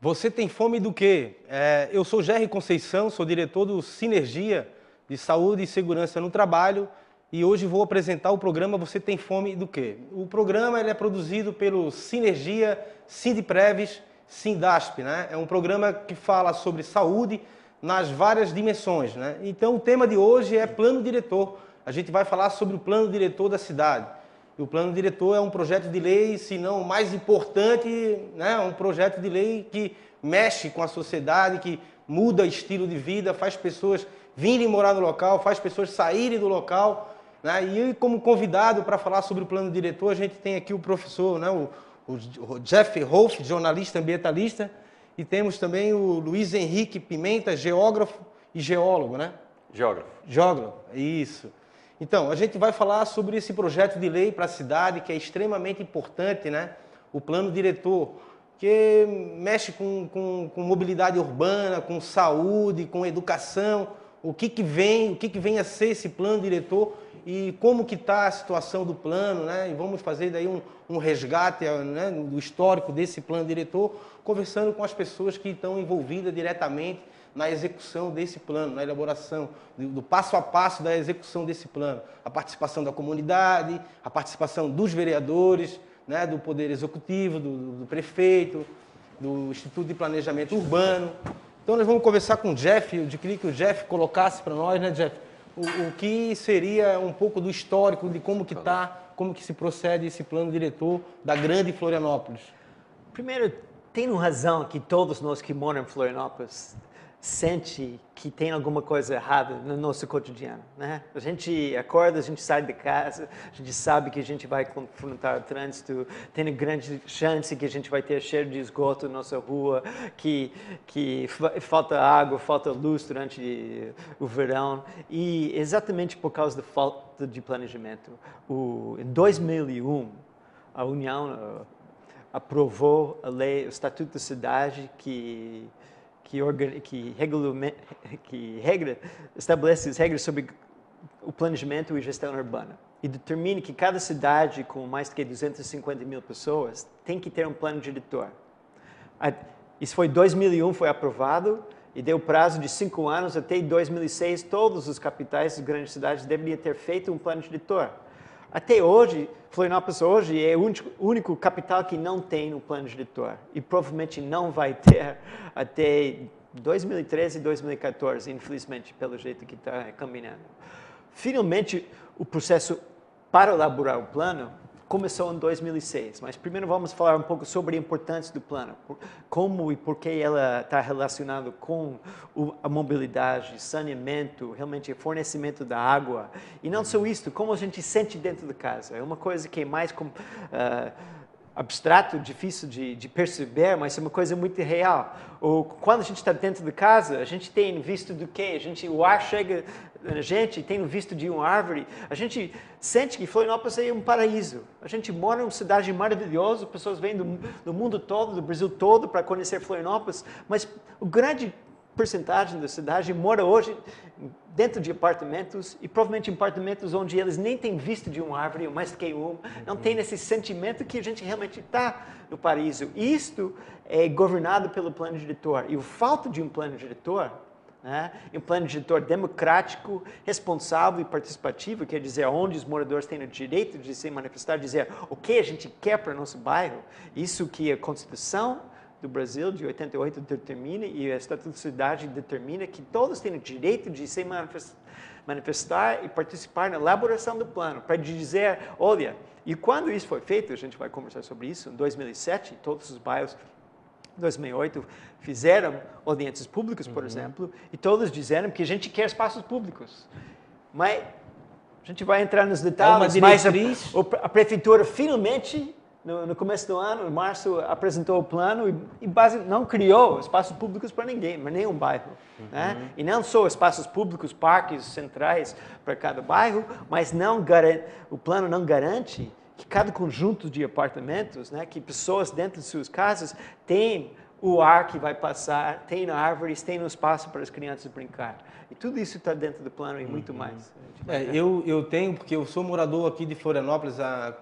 Você tem fome do quê? Eu sou Gerry Conceição, sou diretor do Sinergia de Saúde e Segurança no Trabalho e hoje vou apresentar o programa Você tem fome do quê? O programa ele é produzido pelo Sinergia, Sindpreves, Sindasp, né? É um programa que fala sobre saúde nas várias dimensões, né? Então o tema de hoje é plano diretor. A gente vai falar sobre o plano diretor da cidade. E o plano diretor é um projeto de lei, se não o mais importante, né? Um projeto de lei que mexe com a sociedade, que muda estilo de vida, faz pessoas virem morar no local, faz pessoas saírem do local. Né? E como convidado para falar sobre o plano diretor, a gente tem aqui o professor, né? o Jeff Rolf, jornalista ambientalista, e temos também o Luiz Henrique Pimenta, geógrafo e geólogo, né? Geógrafo. Geógrafo, isso. Então, a gente vai falar sobre esse projeto de lei para a cidade, que é extremamente importante, né? O plano diretor, que mexe com mobilidade urbana, com saúde, com educação, o que vem a ser esse plano diretor e como que está a situação do plano, né? E vamos fazer daí um resgate, né, do histórico desse plano diretor, conversando com as pessoas que estão envolvidas diretamente na execução desse plano, na elaboração, do passo a passo da execução desse plano. A participação da comunidade, a participação dos vereadores, né, do Poder Executivo, do prefeito, do Instituto de Planejamento Urbano. Então nós vamos conversar com o Jeff, eu queria que o Jeff colocasse para nós, né, Jeff, o que seria um pouco do histórico de como que como que se procede esse plano diretor da grande Florianópolis. Primeiro, tem razão que todos nós que moram em Florianópolis sente que tem alguma coisa errada no nosso cotidiano, né? A gente acorda, a gente sai de casa, a gente sabe que a gente vai confrontar o trânsito, tem grande chance que a gente vai ter cheiro de esgoto na nossa rua, que falta água, falta luz durante o verão, e exatamente por causa da falta de planejamento. Em 2001, a União aprovou a lei, o Estatuto da Cidade, que estabelece as regras sobre o planejamento e gestão urbana e determina que cada cidade com mais de 250 mil pessoas tem que ter um plano diretor. Isso foi em 2001, foi aprovado e deu prazo de 5 anos até 2006, todos os capitais das grandes cidades deveriam ter feito um plano diretor. Até hoje, Florianópolis hoje é o único capital que não tem um plano diretor e provavelmente não vai ter até 2013 e 2014, infelizmente, pelo jeito que está caminhando. Finalmente, o processo para elaborar o plano começou em 2006, mas primeiro vamos falar um pouco sobre a importância do plano, como e por que ela está relacionada com a mobilidade, saneamento, realmente fornecimento da água, e não só isso, como a gente sente dentro de casa. É uma coisa que é mais abstrato, difícil de perceber, mas é uma coisa muito real. Quando a gente está dentro de casa, a gente tem visto do quê? O ar chega na gente, tem visto de uma árvore, a gente sente que Florianópolis é um paraíso. A gente mora em uma cidade maravilhosa, pessoas vêm do mundo todo, do Brasil todo, para conhecer Florianópolis, mas o grande porcentagem da cidade mora hoje dentro de apartamentos e provavelmente em apartamentos onde eles nem têm visto de uma árvore, ou mais do que não tem esse sentimento que a gente realmente está no paraíso. Isto é governado pelo plano diretor. E o falta de um plano diretor, né, um plano diretor democrático, responsável e participativo, quer dizer, onde os moradores têm o direito de se manifestar, dizer o que a gente quer para o nosso bairro, isso que a Constituição do Brasil, de 88, determina, e a Estatuto da Cidade determina que todos têm o direito de se manifestar e participar na elaboração do plano, para dizer, olha, e quando isso foi feito, a gente vai conversar sobre isso, em 2007, todos os bairros, em 2008, fizeram audiências públicas, por exemplo, e todos disseram que a gente quer espaços públicos. Mas a gente vai entrar nos detalhes, mas a prefeitura finalmente no começo do ano, em março, apresentou o plano e não criou espaços públicos para ninguém, para nenhum bairro. Né? E não só espaços públicos, parques centrais para cada bairro, mas o plano não garante que cada conjunto de apartamentos, né, que pessoas dentro de suas casas têm o ar que vai passar, tem árvores, tem um espaço para as crianças brincar. E tudo isso está dentro do plano e muito mais. Eu tenho, porque eu sou morador aqui de Florianópolis há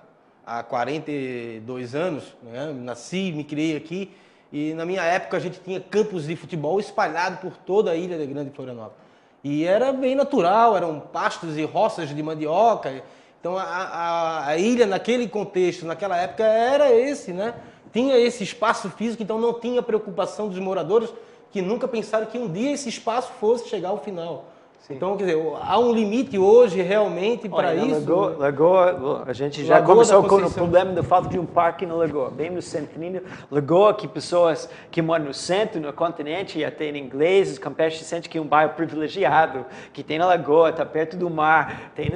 42 anos, né? Nasci, me criei aqui, E na minha época a gente tinha campos de futebol espalhados por toda a ilha de Grande Florianópolis. E era bem natural, eram pastos e roças de mandioca. Então a ilha naquele contexto, naquela época era esse, né? Tinha esse espaço físico, então não tinha preocupação dos moradores que nunca pensaram que um dia esse espaço fosse chegar ao final. Sim. Então, quer dizer, há um limite hoje realmente para isso. Lagoa, a gente já começou com o problema da falta de um parque na Lagoa, bem no centrinho. Lagoa, que pessoas que moram no centro, no continente, e até em ingleses, campeches, sentem que é um bairro privilegiado, que tem na Lagoa, está perto do mar, tem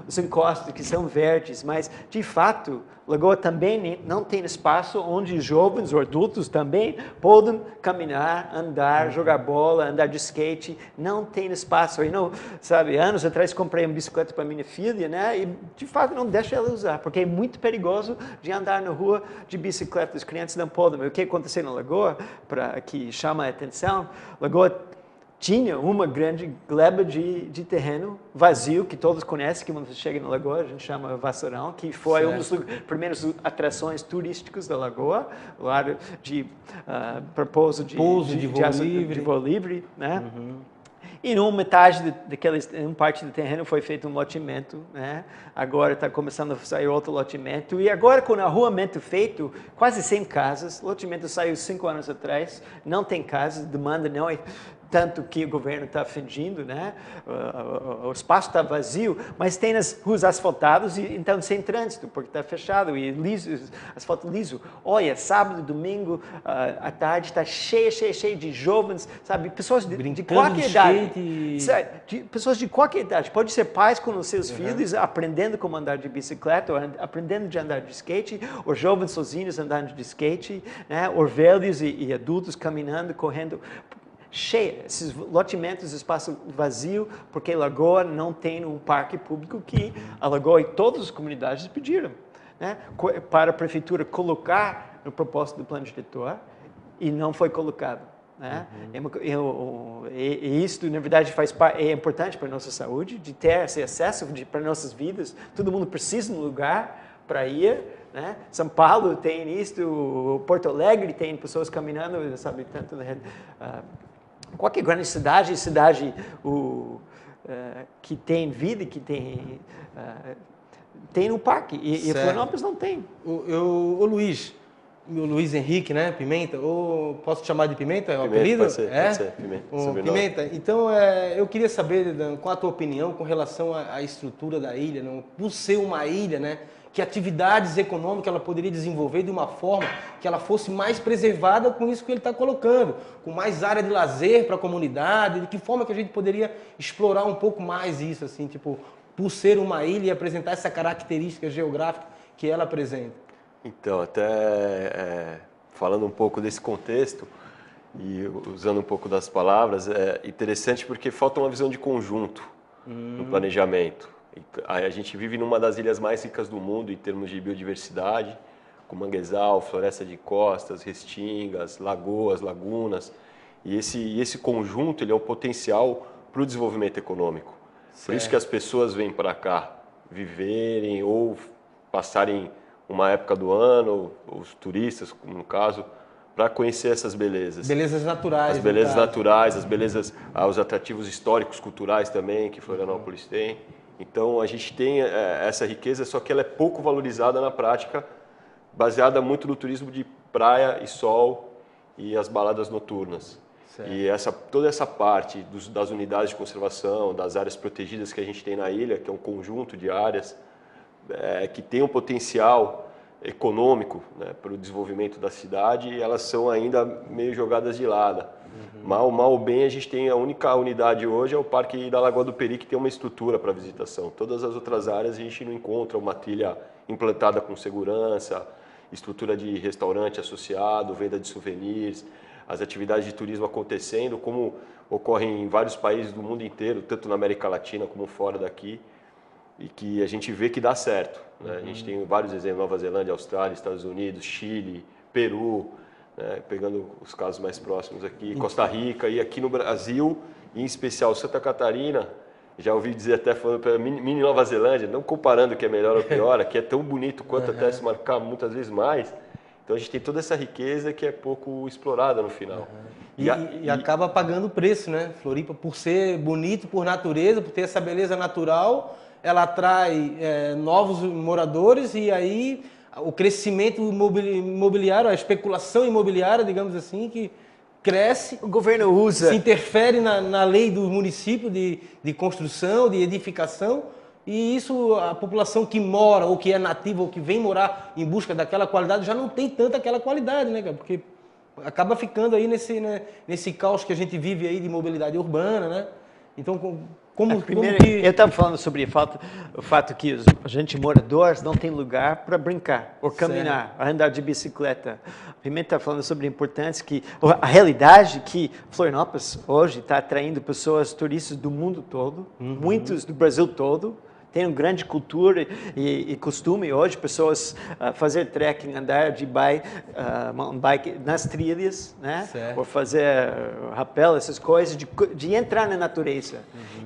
os encostos que são verdes, mas, de fato, Lagoa também não tem espaço onde jovens ou adultos também podem caminhar, andar, jogar bola, andar de skate. Não tem espaço. Eu não, sabe, anos atrás comprei uma bicicleta para minha filha, né? E de fato não deixo ela usar, porque é muito perigoso de andar na rua de bicicleta. As crianças não podem. Mas o que aconteceu na Lagoa, que chama a atenção, Lagoa tinha uma grande gleba de terreno vazio, que todos conhecem, que quando você chega na Lagoa, a gente chama Vassourão, que foi uma das primeiras atrações turísticas da Lagoa, lá de pouso de voo livre, né? Uhum. E numa metade uma parte do terreno foi feito um loteamento, né? Agora está começando a sair outro loteamento. E agora, com o arruamento feito, quase 100 casas. O loteamento saiu 5 anos atrás, não tem casas, demanda não é tanto que o governo está fingindo, né? O espaço está vazio, mas tem as ruas asfaltadas e então sem trânsito, porque está fechado e asfalto liso. Olha, sábado, domingo, à tarde está cheio de jovens, sabe? Pessoas de qualquer idade. Pessoas de qualquer idade. Pode ser pais com os seus filhos, aprendendo como andar de bicicleta, ou aprendendo de andar de skate, ou jovens sozinhos andando de skate, né? Ou velhos e adultos caminhando, correndo. Cheia, esses loteamentos, espaço vazio, porque Lagoa não tem um parque público que a Lagoa e todas as comunidades pediram, né? Para a prefeitura colocar no propósito do plano diretor e não foi colocado, né? E isso, na verdade, é importante para a nossa saúde, de ter esse acesso para nossas vidas. Todo mundo precisa de um lugar para ir, né? São Paulo tem isso, Porto Alegre tem pessoas caminhando, sabe, tanto qualquer grande cidade que tem vida, que tem um parque, e Florianópolis não tem. O Luiz Henrique, né, Pimenta, ou posso te chamar de Pimenta, é o apelido? Pode ser, Pimenta. Pimenta, então eu queria saber, qual a tua opinião com relação à estrutura da ilha, não? Por ser uma ilha, né, que atividades econômicas ela poderia desenvolver de uma forma que ela fosse mais preservada com isso que ele está colocando, com mais área de lazer para a comunidade, de que forma que a gente poderia explorar um pouco mais isso, assim, tipo, por ser uma ilha e apresentar essa característica geográfica que ela apresenta. Então, até falando um pouco desse contexto e usando um pouco das palavras, é interessante porque falta uma visão de conjunto no planejamento. A gente vive numa das ilhas mais ricas do mundo em termos de biodiversidade, com manguezal, floresta de costas, restingas, lagoas, lagunas. E esse conjunto ele é um potencial para o desenvolvimento econômico. Certo. Por isso que as pessoas vêm para cá viverem ou passarem uma época do ano, os turistas, no caso, para conhecer essas belezas. Belezas naturais. As belezas naturais, as belezas, os atrativos históricos, culturais também, que Florianópolis tem. Então, a gente tem essa riqueza, só que ela é pouco valorizada na prática, baseada muito no turismo de praia e sol e as baladas noturnas. Certo. E toda essa parte das unidades de conservação, das áreas protegidas que a gente tem na ilha, que é um conjunto de áreas que tem um potencial econômico, né, para o desenvolvimento da cidade, e elas são ainda meio jogadas de lado. Mal ou bem, a gente tem a única unidade hoje, é o Parque da Lagoa do Peri, que tem uma estrutura para visitação. Todas as outras áreas a gente não encontra uma trilha implantada com segurança, estrutura de restaurante associado, venda de souvenirs, as atividades de turismo acontecendo, como ocorrem em vários países do mundo inteiro, tanto na América Latina como fora daqui, e que a gente vê que dá certo, né? A gente tem vários exemplos, Nova Zelândia, Austrália, Estados Unidos, Chile, Peru, né? Pegando os casos mais próximos aqui, Costa Rica, e aqui no Brasil, em especial Santa Catarina, já ouvi dizer até falando para mini Nova Zelândia, não comparando que é melhor ou pior, aqui é tão bonito quanto até se marcar muitas vezes mais, Então a gente tem toda essa riqueza que é pouco explorada no final. E acaba pagando o preço, né? Floripa, por ser bonito por natureza, por ter essa beleza natural, ela atrai novos moradores e aí o crescimento imobiliário, a especulação imobiliária, digamos assim, que cresce. O governo usa... Se interfere na lei do município de construção, de edificação, e isso, a população que mora, ou que é nativa, ou que vem morar em busca daquela qualidade, já não tem tanta aquela qualidade, né, cara? Porque acaba ficando aí nesse caos que a gente vive aí de mobilidade urbana, né? Então, eu estava falando sobre o fato que os agentes moradores não têm lugar para brincar, ou caminhar, ou andar de bicicleta. A Pimenta está falando sobre a importância que, a realidade que Florianópolis hoje está atraindo pessoas, turistas do mundo todo, muitos do Brasil todo. Tem uma grande cultura e costume hoje, pessoas fazer trekking, andar de mountain bike nas trilhas, né? Ou fazer rappel, essas coisas, de entrar na natureza.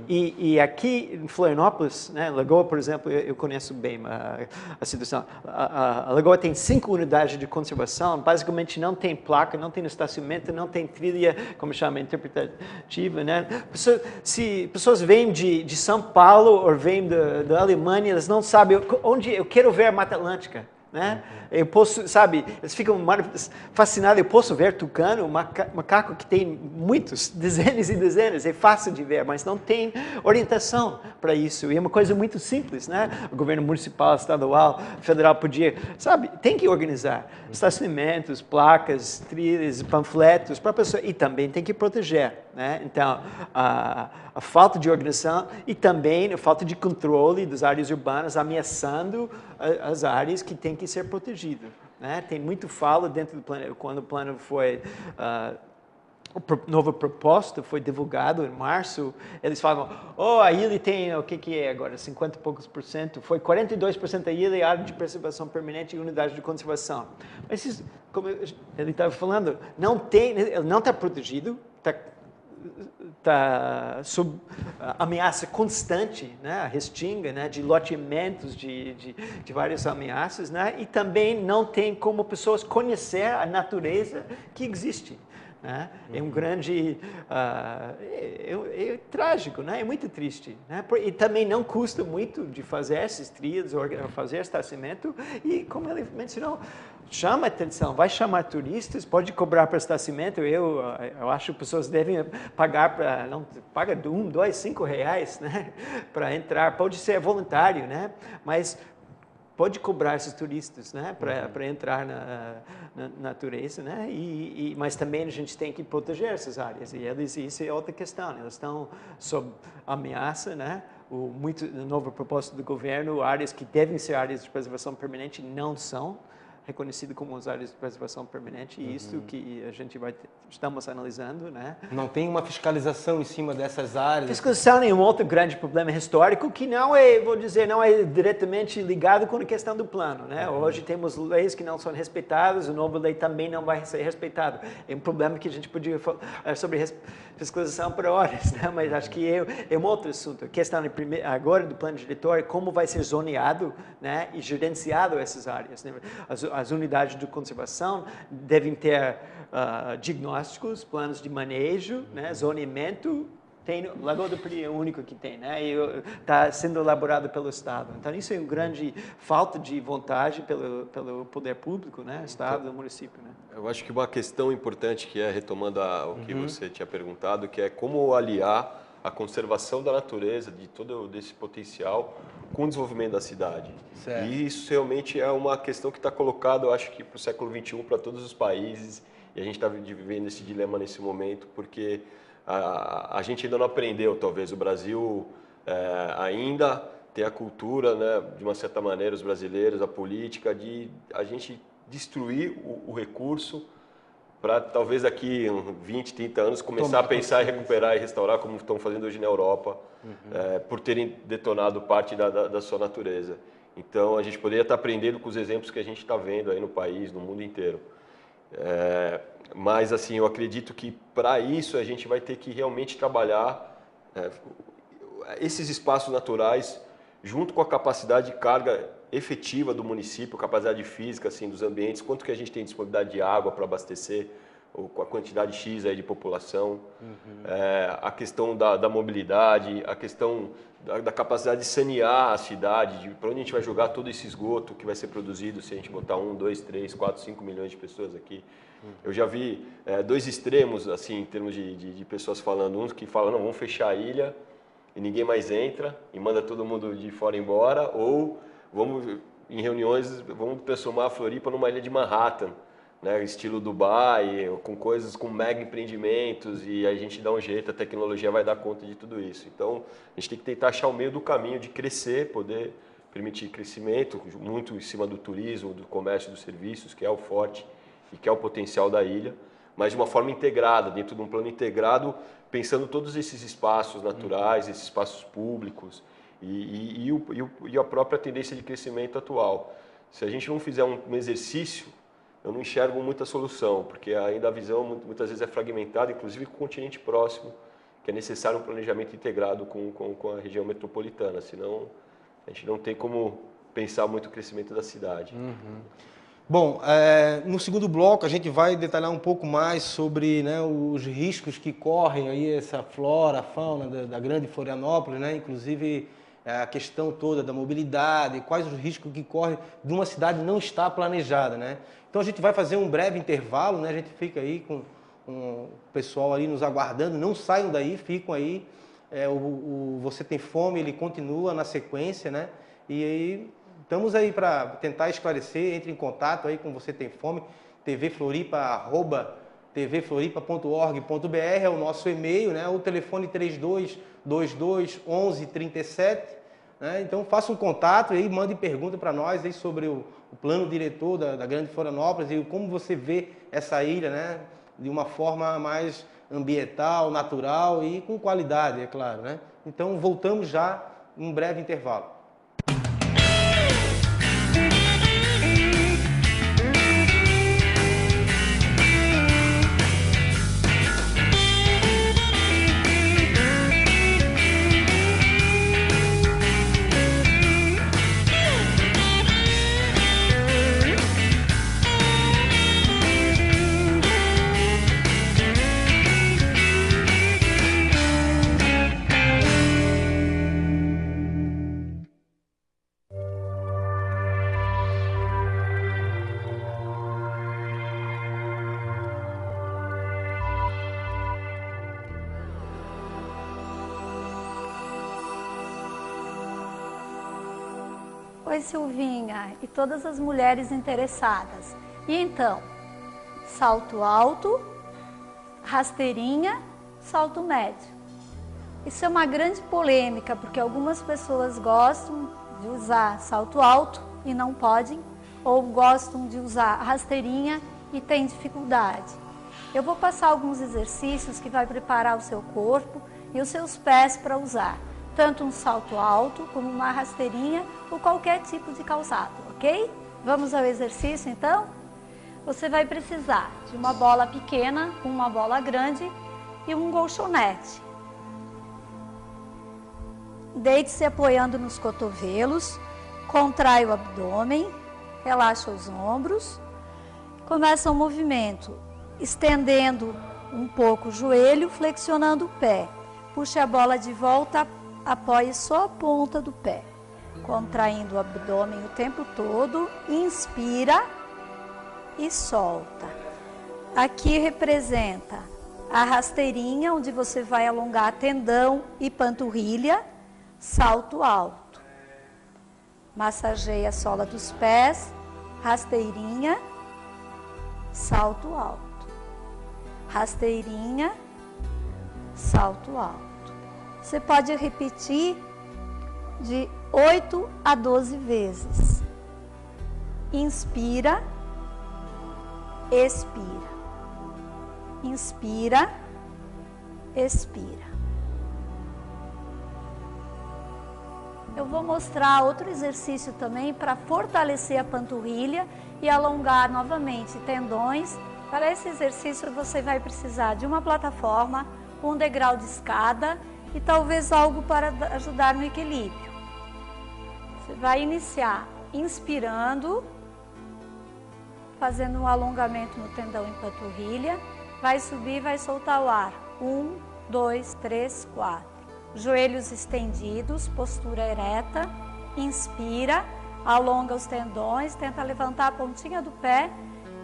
E aqui em Florianópolis, né, Lagoa, por exemplo, eu conheço bem a situação. A Lagoa tem 5 unidades de conservação, basicamente não tem placa, não tem estacionamento, não tem trilha, como chama, interpretativa, né? Se pessoas vêm de São Paulo ou vêm da Alemanha, eles não sabem onde eu quero ver a Mata Atlântica, né? Eu posso, sabe, eles ficam fascinados, eu posso ver tucano, macaco que tem muitos, dezenas e dezenas, é fácil de ver, mas não tem orientação para isso, e é uma coisa muito simples, né? O governo municipal, estadual, federal podia, sabe, tem que organizar estacionamentos, placas, trilhas, panfletos para a pessoa, e também tem que proteger, né? Então, a falta de organização e também a falta de controle das áreas urbanas ameaçando as áreas que têm que ser protegidas, né? Tem muito fala dentro do plano, quando o plano foi nova proposta foi divulgado em março, eles falam, a ilha tem, o que é agora, 50 e poucos por cento, foi 42% da ilha é área de preservação permanente e unidade de conservação. Mas isso, como ele estava falando, ele não está protegido, está sob ameaça constante, né? A restinga, né? De loteamentos, de várias ameaças, né? E também não tem como pessoas conhecer a natureza que existe, né? É um grande, é trágico, né? É muito triste, né? E também não custa muito de fazer esses trilhas, fazer estacionamento e, como ele mencionou, chama atenção, vai chamar turistas, pode cobrar para estacionamento. Eu acho que pessoas devem pagar paga $1, $2, $5, né? Para entrar, pode ser voluntário, né? Mas pode cobrar esses turistas, né, para entrar na natureza, né, mas também a gente tem que proteger essas áreas, isso é outra questão, elas estão sob ameaça, né, a nova proposta do governo, áreas que devem ser áreas de preservação permanente não são reconhecido como as áreas de preservação permanente, e isso que a gente estamos analisando, né? Não tem uma fiscalização em cima dessas áreas? Fiscalização é um outro grande problema histórico que não é, vou dizer, não é diretamente ligado com a questão do plano, né? Hoje temos leis que não são respeitadas, a nova lei também não vai ser respeitada. É um problema que a gente podia falar sobre fiscalização por horas, né? Mas acho que é um outro assunto. A questão agora do plano diretor é como vai ser zoneado, né, e gerenciado essas áreas, né? As unidades de conservação devem ter diagnósticos, planos de manejo, né, zoneamento. Tem Lagoa do Piri é o único que tem, né? Está sendo elaborado pelo Estado. Então isso é uma grande falta de vontade pelo poder público, né? Estado, município, né? Eu acho que uma questão importante que é retomando o que você tinha perguntado, que é como aliar a conservação da natureza, de todo esse potencial, com o desenvolvimento da cidade. Certo. E isso realmente é uma questão que está colocada, eu acho que para o século XXI, para todos os países, e a gente está vivendo esse dilema nesse momento, porque a gente ainda não aprendeu, talvez, o Brasil ainda tem a cultura, né, de uma certa maneira, os brasileiros, a política, de a gente destruir o recurso para talvez daqui 20, 30 anos começar a pensar em recuperar e restaurar, como estão fazendo hoje na Europa, por terem detonado parte da sua natureza. Então, a gente poderia estar aprendendo com os exemplos que a gente está vendo aí no país, no mundo inteiro. Mas, assim, eu acredito que para isso a gente vai ter que realmente trabalhar esses espaços naturais junto com a capacidade de carga efetiva do município, capacidade física assim, dos ambientes, quanto que a gente tem disponibilidade de água para abastecer, ou com a quantidade X aí de população, a questão da mobilidade, a questão da capacidade de sanear a cidade, para onde a gente vai jogar todo esse esgoto que vai ser produzido se a gente botar 1, 2, 3, 4, 5 milhões de pessoas aqui. Eu já vi dois extremos, assim, em termos de pessoas falando, uns que falam, não, vamos fechar a ilha e ninguém mais entra e manda todo mundo de fora embora, ou vamos, em reuniões, vamos transformar a Floripa numa ilha de Manhattan, né, estilo Dubai, com coisas, com mega empreendimentos, e a gente dá um jeito, a tecnologia vai dar conta de tudo isso. Então, a gente tem que tentar achar o meio do caminho de crescer, poder permitir crescimento, muito em cima do turismo, do comércio, dos serviços, que é o forte e que é o potencial da ilha, mas de uma forma integrada, dentro de um plano integrado, pensando todos esses espaços naturais, esses espaços públicos e a própria tendência de crescimento atual. Se a gente não fizer um exercício, eu não enxergo muita solução, porque ainda a visão muitas vezes é fragmentada, inclusive com o continente próximo, que é necessário um planejamento integrado com a região metropolitana, senão a gente não tem como pensar muito o crescimento da cidade. Bom, no segundo bloco a gente vai detalhar um pouco mais sobre, né, os riscos que correm aí essa flora, a fauna da grande Florianópolis, né, inclusive a questão toda da mobilidade, quais os riscos que correm de uma cidade não estar planejada, né? Então a gente vai fazer um breve intervalo, né? A gente fica aí com o pessoal ali nos aguardando, não saiam daí, ficam aí. Você Tem Fome, ele continua na sequência, né? E aí estamos aí para tentar esclarecer, entre em contato aí com Você Tem Fome, tvfloripa@tvfloripa.org.br é o nosso e-mail, né? O telefone 3222 1137. Né? Então faça um contato e mande pergunta para nós aí sobre o plano diretor da Grande Florianópolis e como você vê essa ilha, né? De uma forma mais ambiental, natural e com qualidade, é claro. Né? Então voltamos já em um breve intervalo. Oi, Silvinha e todas as mulheres interessadas. E então, salto alto, rasteirinha, salto médio. Isso é uma grande polêmica, porque algumas pessoas gostam de usar salto alto e não podem, ou gostam de usar rasteirinha e têm dificuldade. Eu vou passar alguns exercícios que vai preparar o seu corpo e os seus pés para usar. Tanto um salto alto, como uma rasteirinha ou qualquer tipo de calçado, ok? Vamos ao exercício então? Você vai precisar de uma bola pequena, uma bola grande e um colchonete. Deite-se apoiando nos cotovelos, contrai o abdômen, relaxa os ombros. Começa o movimento, estendendo um pouco o joelho, flexionando o pé. Puxe a bola de volta, apoie só a ponta do pé, contraindo o abdômen o tempo todo, inspira e solta. Aqui representa a rasteirinha, onde você vai alongar tendão e panturrilha, salto alto. Massageia a sola dos pés, rasteirinha, salto alto. Rasteirinha, salto alto. Você pode repetir de 8 a 12 vezes. Inspira, expira. Inspira, expira. Eu vou mostrar outro exercício também para fortalecer a panturrilha e alongar novamente tendões. Para esse exercício você vai precisar de uma plataforma, um degrau de escada e talvez algo para ajudar no equilíbrio. Você vai iniciar inspirando, fazendo um alongamento no tendão em panturrilha, vai subir, vai soltar o ar. 1, 2, 3, 4. Joelhos estendidos, postura ereta, inspira, alonga os tendões, tenta levantar a pontinha do pé,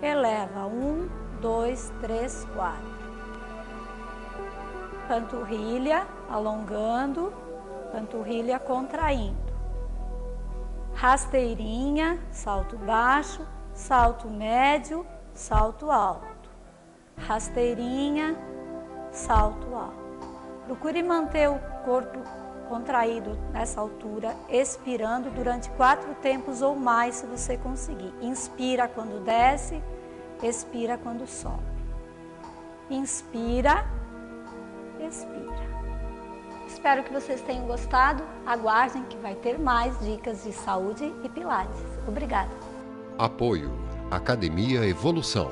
eleva. 1, 2, 3, 4. Panturrilha, alongando, panturrilha contraindo. Rasteirinha, salto baixo, salto médio, salto alto. Rasteirinha, salto alto. Procure manter o corpo contraído nessa altura, expirando durante 4 tempos ou mais, se você conseguir. Inspira quando desce, expira quando sobe. Inspira, expira. Espero que vocês tenham gostado. Aguardem que vai ter mais dicas de saúde e pilates. Obrigada. Apoio Academia Evolução,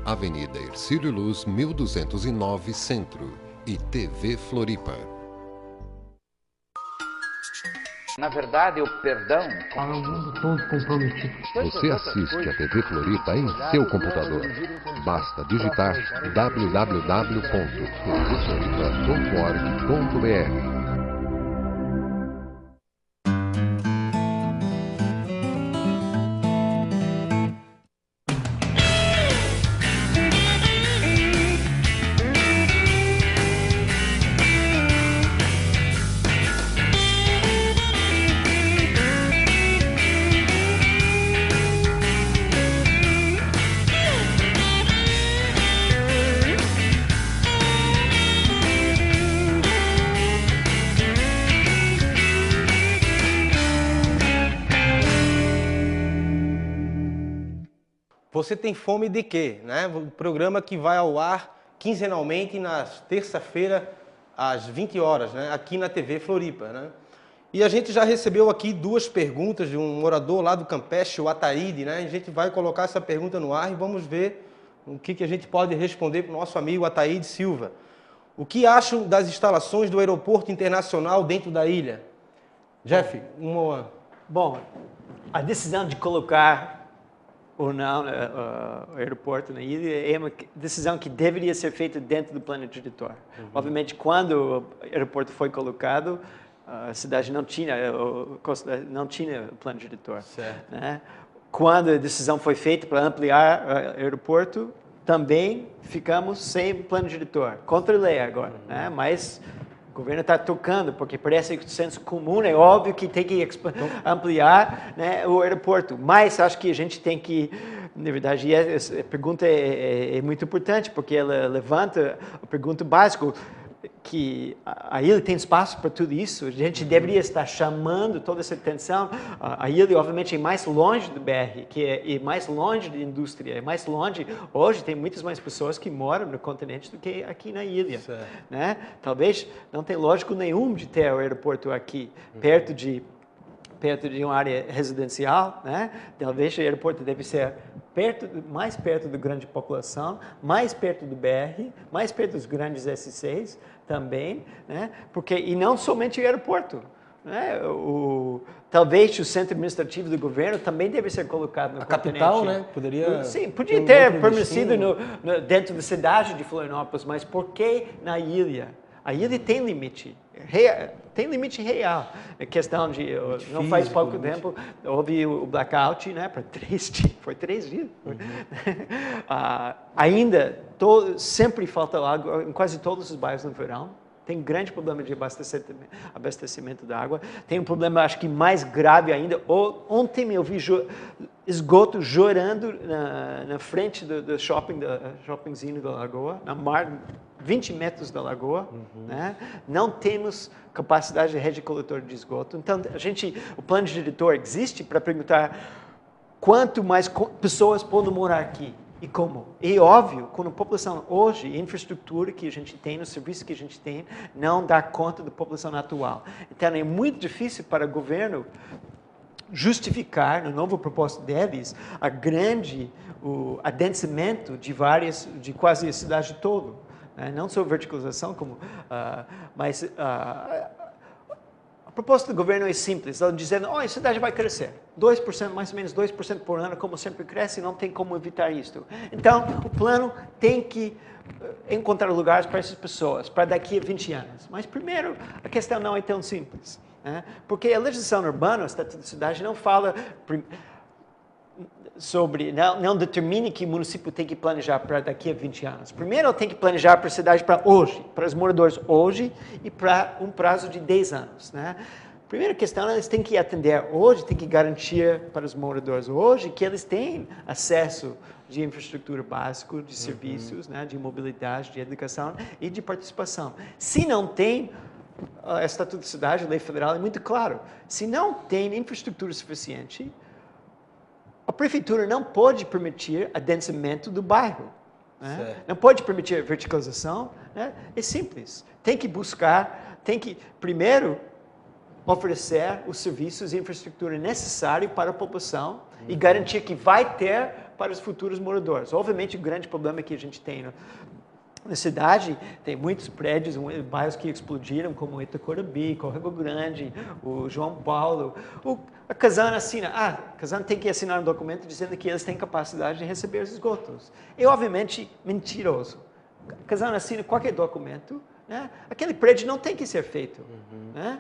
Avenida Hercílio Luz, 1209 Centro e TV Floripa. Na verdade, o perdão para o mundo todo comprometido. Você assiste a TV Floripa em seu computador. Basta digitar www.tvfloripa.org.br. Você tem fome de quê? Né? O programa que vai ao ar quinzenalmente na terça-feira às 20 horas, né? Aqui na TV Floripa. Né? E a gente já recebeu aqui 2 perguntas de um morador lá do Campeche, o Ataíde. Né? A gente vai colocar essa pergunta no ar e vamos ver o que a gente pode responder para o nosso amigo Ataíde Silva. O que acham das instalações do aeroporto internacional dentro da ilha? Jeff, Bom, a decisão de colocar ou não o aeroporto na ilha é uma decisão que deveria ser feita dentro do plano diretor. Obviamente, quando o aeroporto foi colocado, a cidade não tinha o plano diretor. Né? Quando a decisão foi feita para ampliar o aeroporto, também ficamos sem plano diretor. Contra a lei agora, né? Mas o governo está tocando, porque parece que o senso comum é óbvio que tem que ampliar, né, o aeroporto. Mas acho que a gente tem que, na verdade, essa pergunta é muito importante, porque ela levanta a pergunta básica, que a ilha tem espaço para tudo isso. A gente deveria estar chamando toda essa atenção. A ilha, obviamente, é mais longe do BR, que é mais longe da indústria, é mais longe. Hoje tem muitas mais pessoas que moram no continente do que aqui na ilha. Né? Talvez não tenha lógico nenhum de ter o aeroporto aqui, perto de uma área residencial, né? Talvez o aeroporto deve ser mais perto da grande população, mais perto do BR, mais perto dos grandes S6 também, né? E não somente o aeroporto. Né? Talvez o centro administrativo do governo também deve ser colocado no continente. A capital, né? Podia ter permitido dentro da cidade de Florianópolis, mas por que na ilha? A ilha tem limite. Tem limite real. É questão de... Não faz pouco tempo, houve o blackout, né, para 3 dias. Foi 3 dias. Ainda, sempre falta água em quase todos os bairros no verão. Tem grande problema de abastecimento da água. Tem um problema, acho que mais grave ainda. Ontem eu vi esgoto jorando na frente do shoppingzinho da Lagoa, na mar, 20 metros da Lagoa. Né? Não temos capacidade de rede coletora de esgoto. Então, o plano diretor existe para perguntar quanto mais pessoas podem morar aqui. E como? É óbvio, com a população hoje, a infraestrutura que a gente tem, os serviços que a gente tem, não dá conta da população atual. Então, é muito difícil para o governo justificar, no novo proposta deles, o adensamento de quase a cidade toda. Não só verticalização, mas a proposta do governo é simples, ela dizendo, a cidade vai crescer. 2%, mais ou menos 2% por ano, como sempre cresce, não tem como evitar isso. Então, o plano tem que encontrar lugares para essas pessoas, para daqui a 20 anos. Mas, primeiro, a questão não é tão simples, né? Porque a legislação urbana, o Estatuto da Cidade, não fala sobre, não determina que o município tem que planejar para daqui a 20 anos. Primeiro, ele tem que planejar para a cidade para hoje, para os moradores hoje e para um prazo de 10 anos, né? Primeira questão, eles têm que atender hoje, têm que garantir para os moradores hoje que eles têm acesso de infraestrutura básica, de serviços, né, de mobilidade, de educação e de participação. Se não tem, o Estatuto da Cidade, a lei federal é muito claro, se não tem infraestrutura suficiente, a prefeitura não pode permitir adensamento do bairro. Né? Não pode permitir verticalização. Né? É simples. Tem que buscar, tem que, primeiro, oferecer os serviços e infraestrutura necessários para a população e garantir que vai ter para os futuros moradores. Obviamente, o grande problema que a gente tem na cidade, tem muitos prédios, bairros que explodiram, como Itacorabi, Córrego Grande, o João Paulo. A Casana assina, a Casana tem que assinar um documento dizendo que eles têm capacidade de receber os esgotos. É obviamente mentiroso. A Casana assina qualquer documento, né? Aquele prédio não tem que ser feito. Né?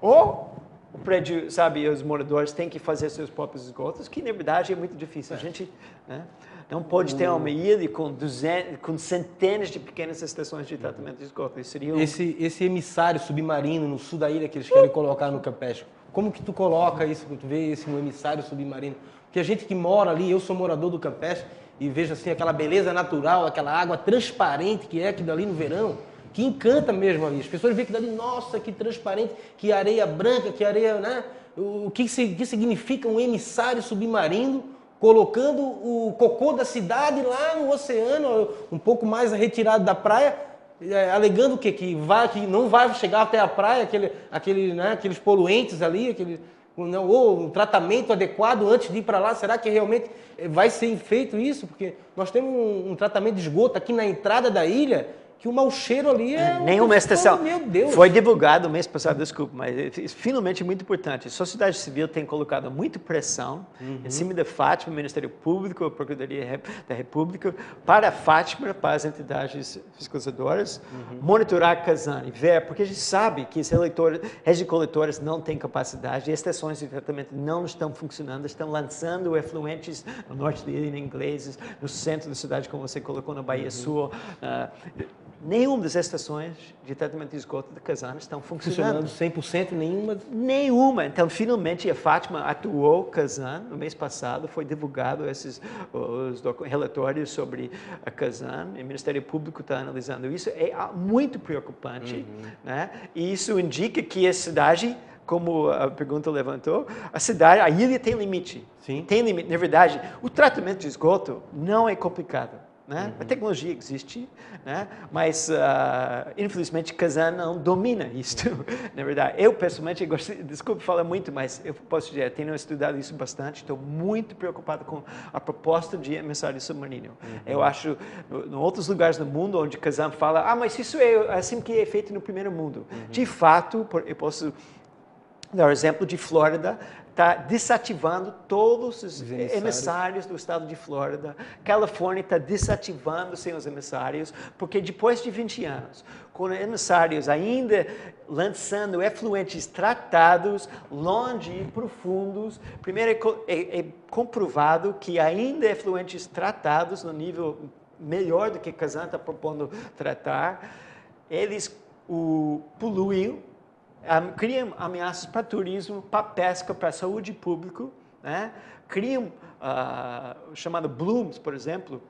Ou o prédio, sabe, os moradores têm que fazer seus próprios esgotos, que na verdade é muito difícil. A gente, né, não pode ter uma ilha com centenas de pequenas estações de tratamento de esgoto. Isso seria esse emissário submarino no sul da ilha que eles querem colocar no Campeche, como que tu coloca isso, tu vê esse emissário submarino? Porque a gente que mora ali, eu sou morador do Campeche e vejo assim aquela beleza natural, aquela água transparente que é aquilo ali no verão, que encanta mesmo ali. As pessoas veem aquilo ali, nossa, que transparente, que areia branca, que areia, né? O que significa um emissário submarino colocando o cocô da cidade lá no oceano, um pouco mais retirado da praia, alegando o quê? Que não vai chegar até a praia, aqueles poluentes ali, ou um tratamento adequado antes de ir para lá. Será que realmente vai ser feito isso? Porque nós temos um tratamento de esgoto aqui na entrada da ilha, que o mau cheiro ali é... Nenhuma estação. Meu Deus. Foi divulgado mês passado, desculpa, mas é finalmente muito importante. A sociedade civil tem colocado muita pressão em cima da Fátima, Ministério Público, a Procuradoria da República, para a Fátima, para as entidades fiscalizadoras, monitorar a Casana e ver, porque a gente sabe que as redes coletoras não têm capacidade, e as estações de tratamento não estão funcionando, estão lançando efluentes no norte da ilha, em ingleses, no centro da cidade, como você colocou, na Bahia Sul. Nenhuma das estações de tratamento de esgoto da Casana estão funcionando. 100%, nenhuma? Nenhuma. Então, finalmente, a Fátima atuou Casana no mês passado, foi divulgado os relatórios sobre a Casana, e o Ministério Público está analisando isso. É muito preocupante, né? E isso indica que a cidade, como a pergunta levantou, a ilha tem limite. Sim. Tem limite. Na verdade, o tratamento de esgoto não é complicado. Né? A tecnologia existe, né? Mas infelizmente Casana não domina isso. Na verdade, eu pessoalmente desculpe falar muito, mas eu posso dizer, tenho estudado isso bastante, estou muito preocupado com a proposta de emissário submarino. Eu acho, em outros lugares do mundo onde Casana fala, mas isso é assim que é feito no primeiro mundo. De fato, eu posso dar o exemplo de Flórida, está desativando todos os emissários do estado de Flórida. Califórnia está desativando seus emissários, porque depois de 20 anos, com emissários ainda lançando efluentes tratados, longe e profundos, primeiro é comprovado que ainda efluentes tratados no nível melhor do que Casana está propondo tratar, eles poluem, criam ameaças para turismo, para pesca, para a saúde pública, né? Criam chamado blooms, por exemplo,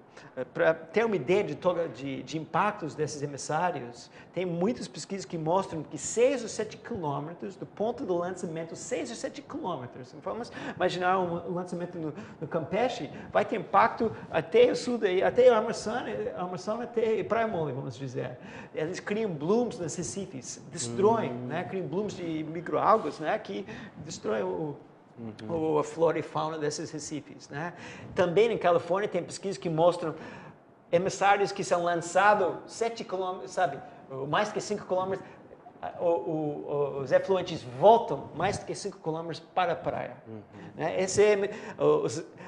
para ter uma ideia de impactos desses emissários. Tem muitas pesquisas que mostram que 6 ou 7 quilômetros do ponto do lançamento, 6 ou 7 quilômetros. Vamos imaginar um lançamento no Campeche, vai ter impacto até o sul, até a Amazonas, até Praia Mole, vamos dizer. Eles criam blooms nas recifes, destroem, né? Criam blooms de microalgas, né? Que destroem a flora e fauna desses recifes, né? Também em Califórnia tem pesquisas que mostram emissários que são lançados 7 quilômetros, sabe, mais que 5 quilômetros, os efluentes voltam mais do que 5 quilômetros para a praia. Né?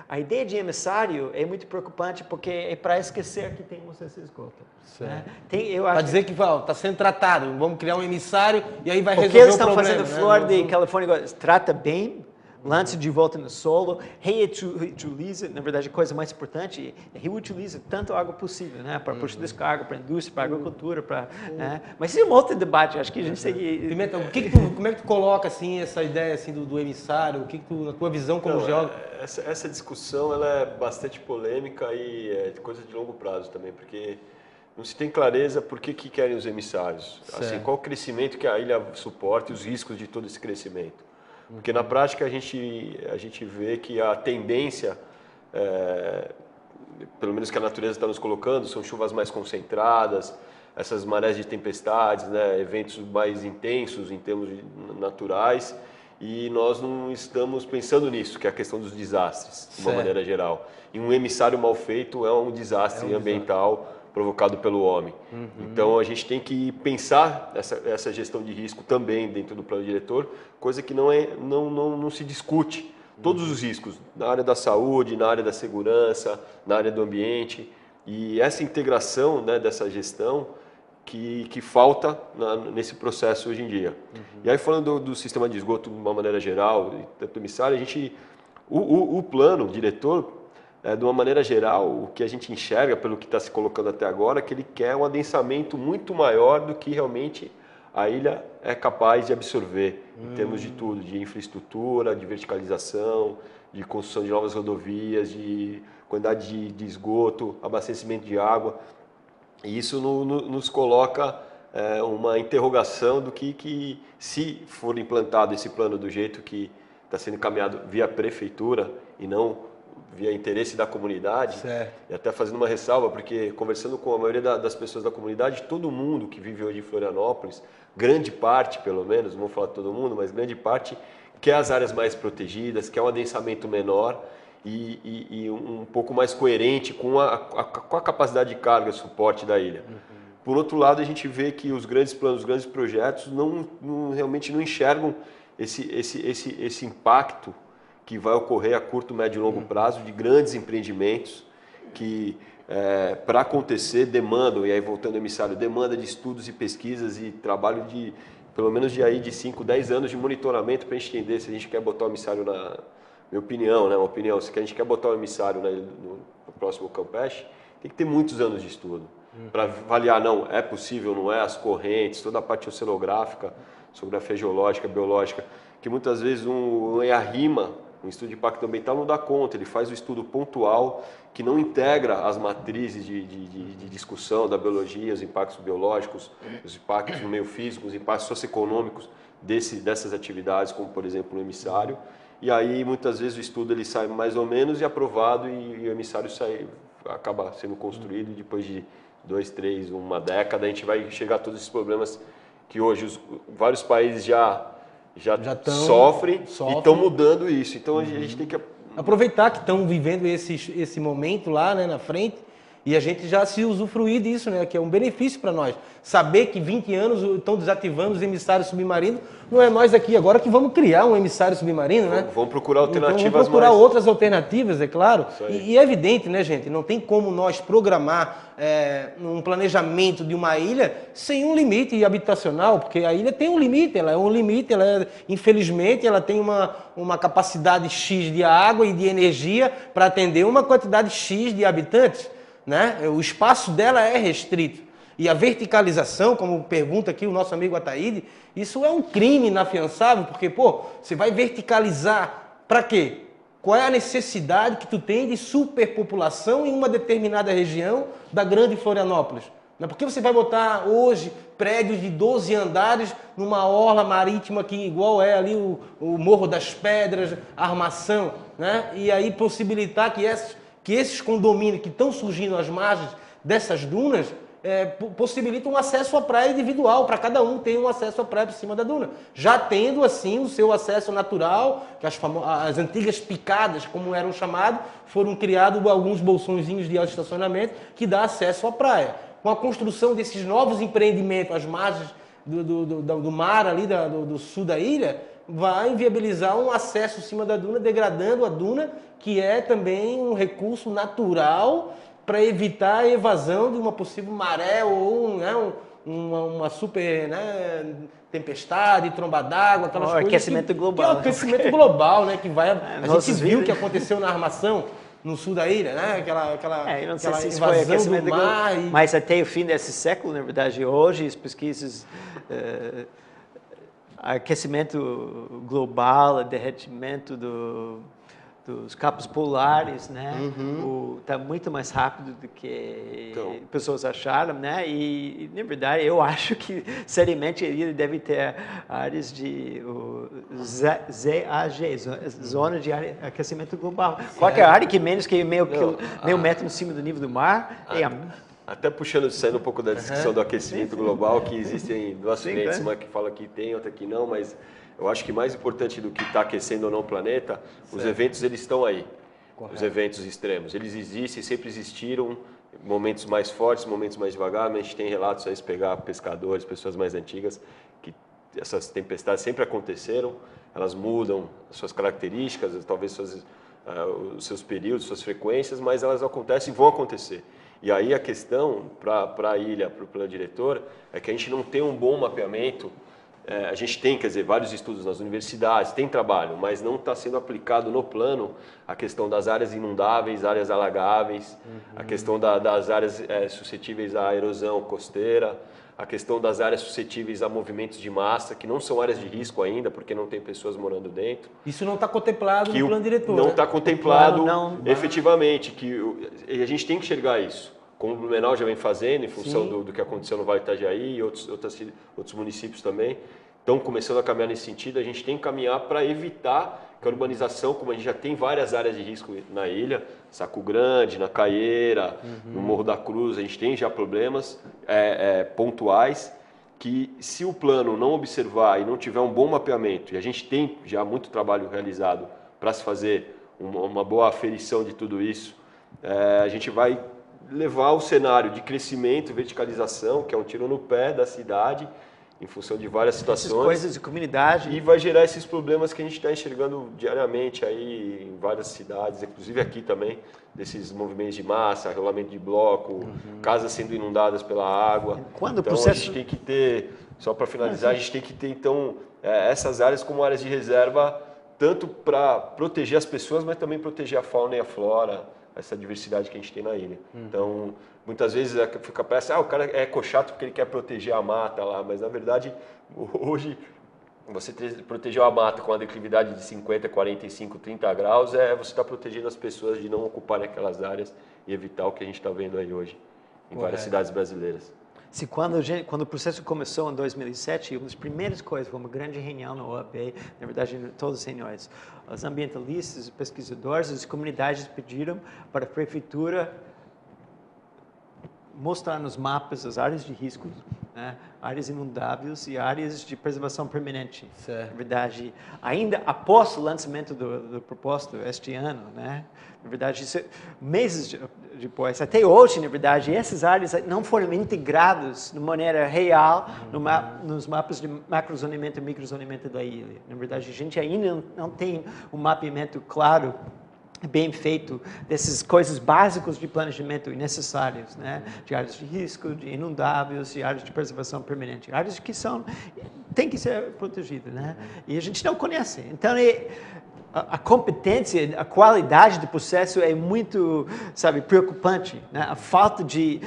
A ideia de emissário é muito preocupante porque é para esquecer que temos esse esgoto. Né? Para dizer que está sendo tratado, vamos criar um emissário e aí vai o resolver que eles o problema. estão fazendo Flórida e Califórnia, trata bem, lança de volta no solo, reutiliza, na verdade a coisa mais importante é reutiliza tanto água possível, né? Para puxar descarga, para a indústria, para a agricultura, né? Mas isso é um outro debate, acho que a gente tem que... Pimenta, como é que tu coloca assim, essa ideia assim, do emissário, na tua visão como geólogo? Essa discussão ela é bastante polêmica e é coisa de longo prazo também, porque não se tem clareza por que querem os emissários, assim, qual o crescimento que a ilha suporta e os riscos de todo esse crescimento. Porque na prática a gente vê que a tendência, pelo menos que a natureza está nos colocando, são chuvas mais concentradas, essas marés de tempestades, né, eventos mais intensos em termos naturais, e nós não estamos pensando nisso, que é a questão dos desastres, de uma maneira geral. E um emissário mal feito é um desastre ambiental provocado pelo homem. Então a gente tem que pensar essa gestão de risco também dentro do plano diretor, coisa que não se discute. Todos os riscos, na área da saúde, na área da segurança, na área do ambiente, e essa integração, né, dessa gestão que falta nesse processo hoje em dia. E aí falando do sistema de esgoto de uma maneira geral, tanto emissário, o plano diretor, de uma maneira geral, o que a gente enxerga, pelo que está se colocando até agora, é que ele quer um adensamento muito maior do que realmente a ilha é capaz de absorver, em termos de tudo, de infraestrutura, de verticalização, de construção de novas rodovias, de quantidade de esgoto, abastecimento de água. E isso nos coloca uma interrogação do que, se for implantado esse plano do jeito que está sendo encaminhado via prefeitura e não via interesse da comunidade, e até fazendo uma ressalva, porque conversando com a maioria das pessoas da comunidade, todo mundo que vive hoje em Florianópolis, grande parte pelo menos, não vou falar todo mundo, mas grande parte, quer as áreas mais protegidas, quer um adensamento menor e um pouco mais coerente com a capacidade de carga e suporte da ilha. Por outro lado, a gente vê que os grandes planos, os grandes projetos realmente não enxergam esse impacto que vai ocorrer a curto, médio e longo prazo de grandes empreendimentos que, para acontecer, demandam, e aí voltando ao emissário, demanda de estudos e pesquisas e trabalho de, pelo menos de 5, 10 anos de monitoramento para a gente entender se a gente quer botar o emissário minha opinião, né? Uma opinião, se a gente quer botar o emissário no próximo Campeche, tem que ter muitos anos de estudo para avaliar, não, é possível, não é, as correntes, toda a parte oceanográfica, geografia geológica, biológica, que muitas vezes um EARIMA, um estudo de impacto ambiental, não dá conta, ele faz o estudo pontual que não integra as matrizes de discussão da biologia, os impactos biológicos, os impactos no meio físico, os impactos socioeconômicos dessas atividades, como por exemplo o emissário. E aí muitas vezes o estudo ele sai mais ou menos e aprovado e o emissário acaba sendo construído e depois de 2, 3, uma década a gente vai chegar a todos esses problemas que hoje vários países já sofrem e estão mudando isso. Então a gente tem que aproveitar que estão vivendo esse momento lá, né, na frente, e a gente já se usufruir disso, né, que é um benefício para nós. Saber que 20 anos estão desativando os emissários submarinos, não é nós aqui agora que vamos criar um emissário submarino, né? Vamos procurar alternativas. Então, vamos procurar outras alternativas, é claro. E é evidente, né, gente? Não tem como nós programar um planejamento de uma ilha sem um limite habitacional, porque a ilha tem um limite, infelizmente, ela tem uma capacidade X de água e de energia para atender uma quantidade X de habitantes, né? O espaço dela é restrito. E a verticalização, como pergunta aqui o nosso amigo Ataíde, isso é um crime inafiançável, porque, você vai verticalizar para quê? Qual é a necessidade que tu tem de superpopulação em uma determinada região da grande Florianópolis? Por que você vai botar hoje prédios de 12 andares numa orla marítima que igual é ali o Morro das Pedras, a Armação, né? E aí possibilitar que esses condomínios que estão surgindo às margens dessas dunas possibilita um acesso à praia individual, para cada um ter um acesso à praia por cima da duna. Já tendo, assim, o seu acesso natural, que as antigas picadas, como eram chamadas, foram criados alguns bolsõezinhos de estacionamento que dá acesso à praia. Com a construção desses novos empreendimentos às margens do mar ali, do sul da ilha, vai inviabilizar um acesso em cima da duna, degradando a duna, que é também um recurso natural para evitar a evasão de uma possível maré ou uma super tempestade, tromba d'água, aquelas coisas. Aquecimento global. Que é o aquecimento global, né? Que vai. A gente viu o que aconteceu na armação no sul da ilha, né? Eu não sei aquela se isso foi aquecimento do mar. Mas até o fim desse século, na verdade, hoje, as pesquisas. Aquecimento global, derretimento dos capos polares, né? Está muito mais rápido do que pessoas acharam, né? E na verdade eu acho que seriamente ele deve ter áreas de ZAG, zona de aquecimento global. Qualquer área que menos que meio metro acima do nível do mar Até saindo um pouco da discussão do aquecimento global, que existem duas frentes, uma que fala que tem, outra que não, mas eu acho que mais importante do que está aquecendo ou não o planeta, os eventos eles estão aí. Correto. Os eventos extremos, eles existem, sempre existiram, momentos mais fortes, momentos mais devagar, mas a gente tem relatos aí, se pegar pescadores, pessoas mais antigas, que essas tempestades sempre aconteceram, elas mudam as suas características, talvez os seus períodos, suas frequências, mas elas acontecem e vão acontecer. E aí a questão para a ilha, para o plano diretor, é que a gente não tem um bom mapeamento. A gente tem, quer dizer, vários estudos nas universidades, tem trabalho, mas não está sendo aplicado no plano a questão das áreas inundáveis, áreas alagáveis, a questão das áreas suscetíveis à erosão costeira, a questão das áreas suscetíveis a movimentos de massa, que não são áreas de risco ainda, porque não tem pessoas morando dentro. Isso não está contemplado no plano diretor. Não está contemplado efetivamente, e a gente tem que enxergar isso. Como o Blumenau já vem fazendo, em função do que aconteceu no Vale do Itajaí e outros municípios também, estão começando a caminhar nesse sentido. A gente tem que caminhar para evitar que a urbanização, como a gente já tem várias áreas de risco na ilha, Saco Grande, na Caieira, no Morro da Cruz, a gente tem já problemas pontuais que, se o plano não observar e não tiver um bom mapeamento, e a gente tem já muito trabalho realizado para se fazer uma boa aferição de tudo isso, a gente vai levar o cenário de crescimento, verticalização, que é um tiro no pé da cidade, em função de várias situações. Essas coisas de comunidade. E vai gerar esses problemas que a gente está enxergando diariamente aí em várias cidades, inclusive aqui também, desses movimentos de massa, rolamento de bloco, casas sendo inundadas pela água. Quando então a gente tem que ter, só para finalizar, a gente tem que ter então essas áreas como áreas de reserva, tanto para proteger as pessoas, mas também proteger a fauna e a flora, essa diversidade que a gente tem na ilha. Então, muitas vezes fica parece, o cara é ecochato porque ele quer proteger a mata lá, mas na verdade, hoje, você proteger a mata com uma declividade de 50, 45, 30 graus, você está protegendo as pessoas de não ocuparem aquelas áreas e evitar o que a gente está vendo aí hoje, em várias cidades brasileiras. Quando o processo começou em 2007, uma das primeiras coisas, foi uma grande reunião na OAB, na verdade, todas as reuniões, os ambientalistas, os pesquisadores, as comunidades pediram para a prefeitura mostrar nos mapas as áreas de risco, né, áreas inundáveis e áreas de preservação permanente. Certo. Na verdade, ainda após o lançamento do proposto este ano, né, na verdade, meses depois, até hoje, na verdade, essas áreas não foram integradas de maneira real nos mapas de macrozoneamento e microzoneamento da ilha. Na verdade, a gente ainda não tem um mapeamento claro, bem feito, dessas coisas básicas de planejamento necessárias, né? De áreas de risco, de inundáveis, de áreas de preservação permanente, áreas que têm que ser protegidas, né? E a gente não conhece. Então, a competência, a qualidade do processo é muito, preocupante, né? A falta de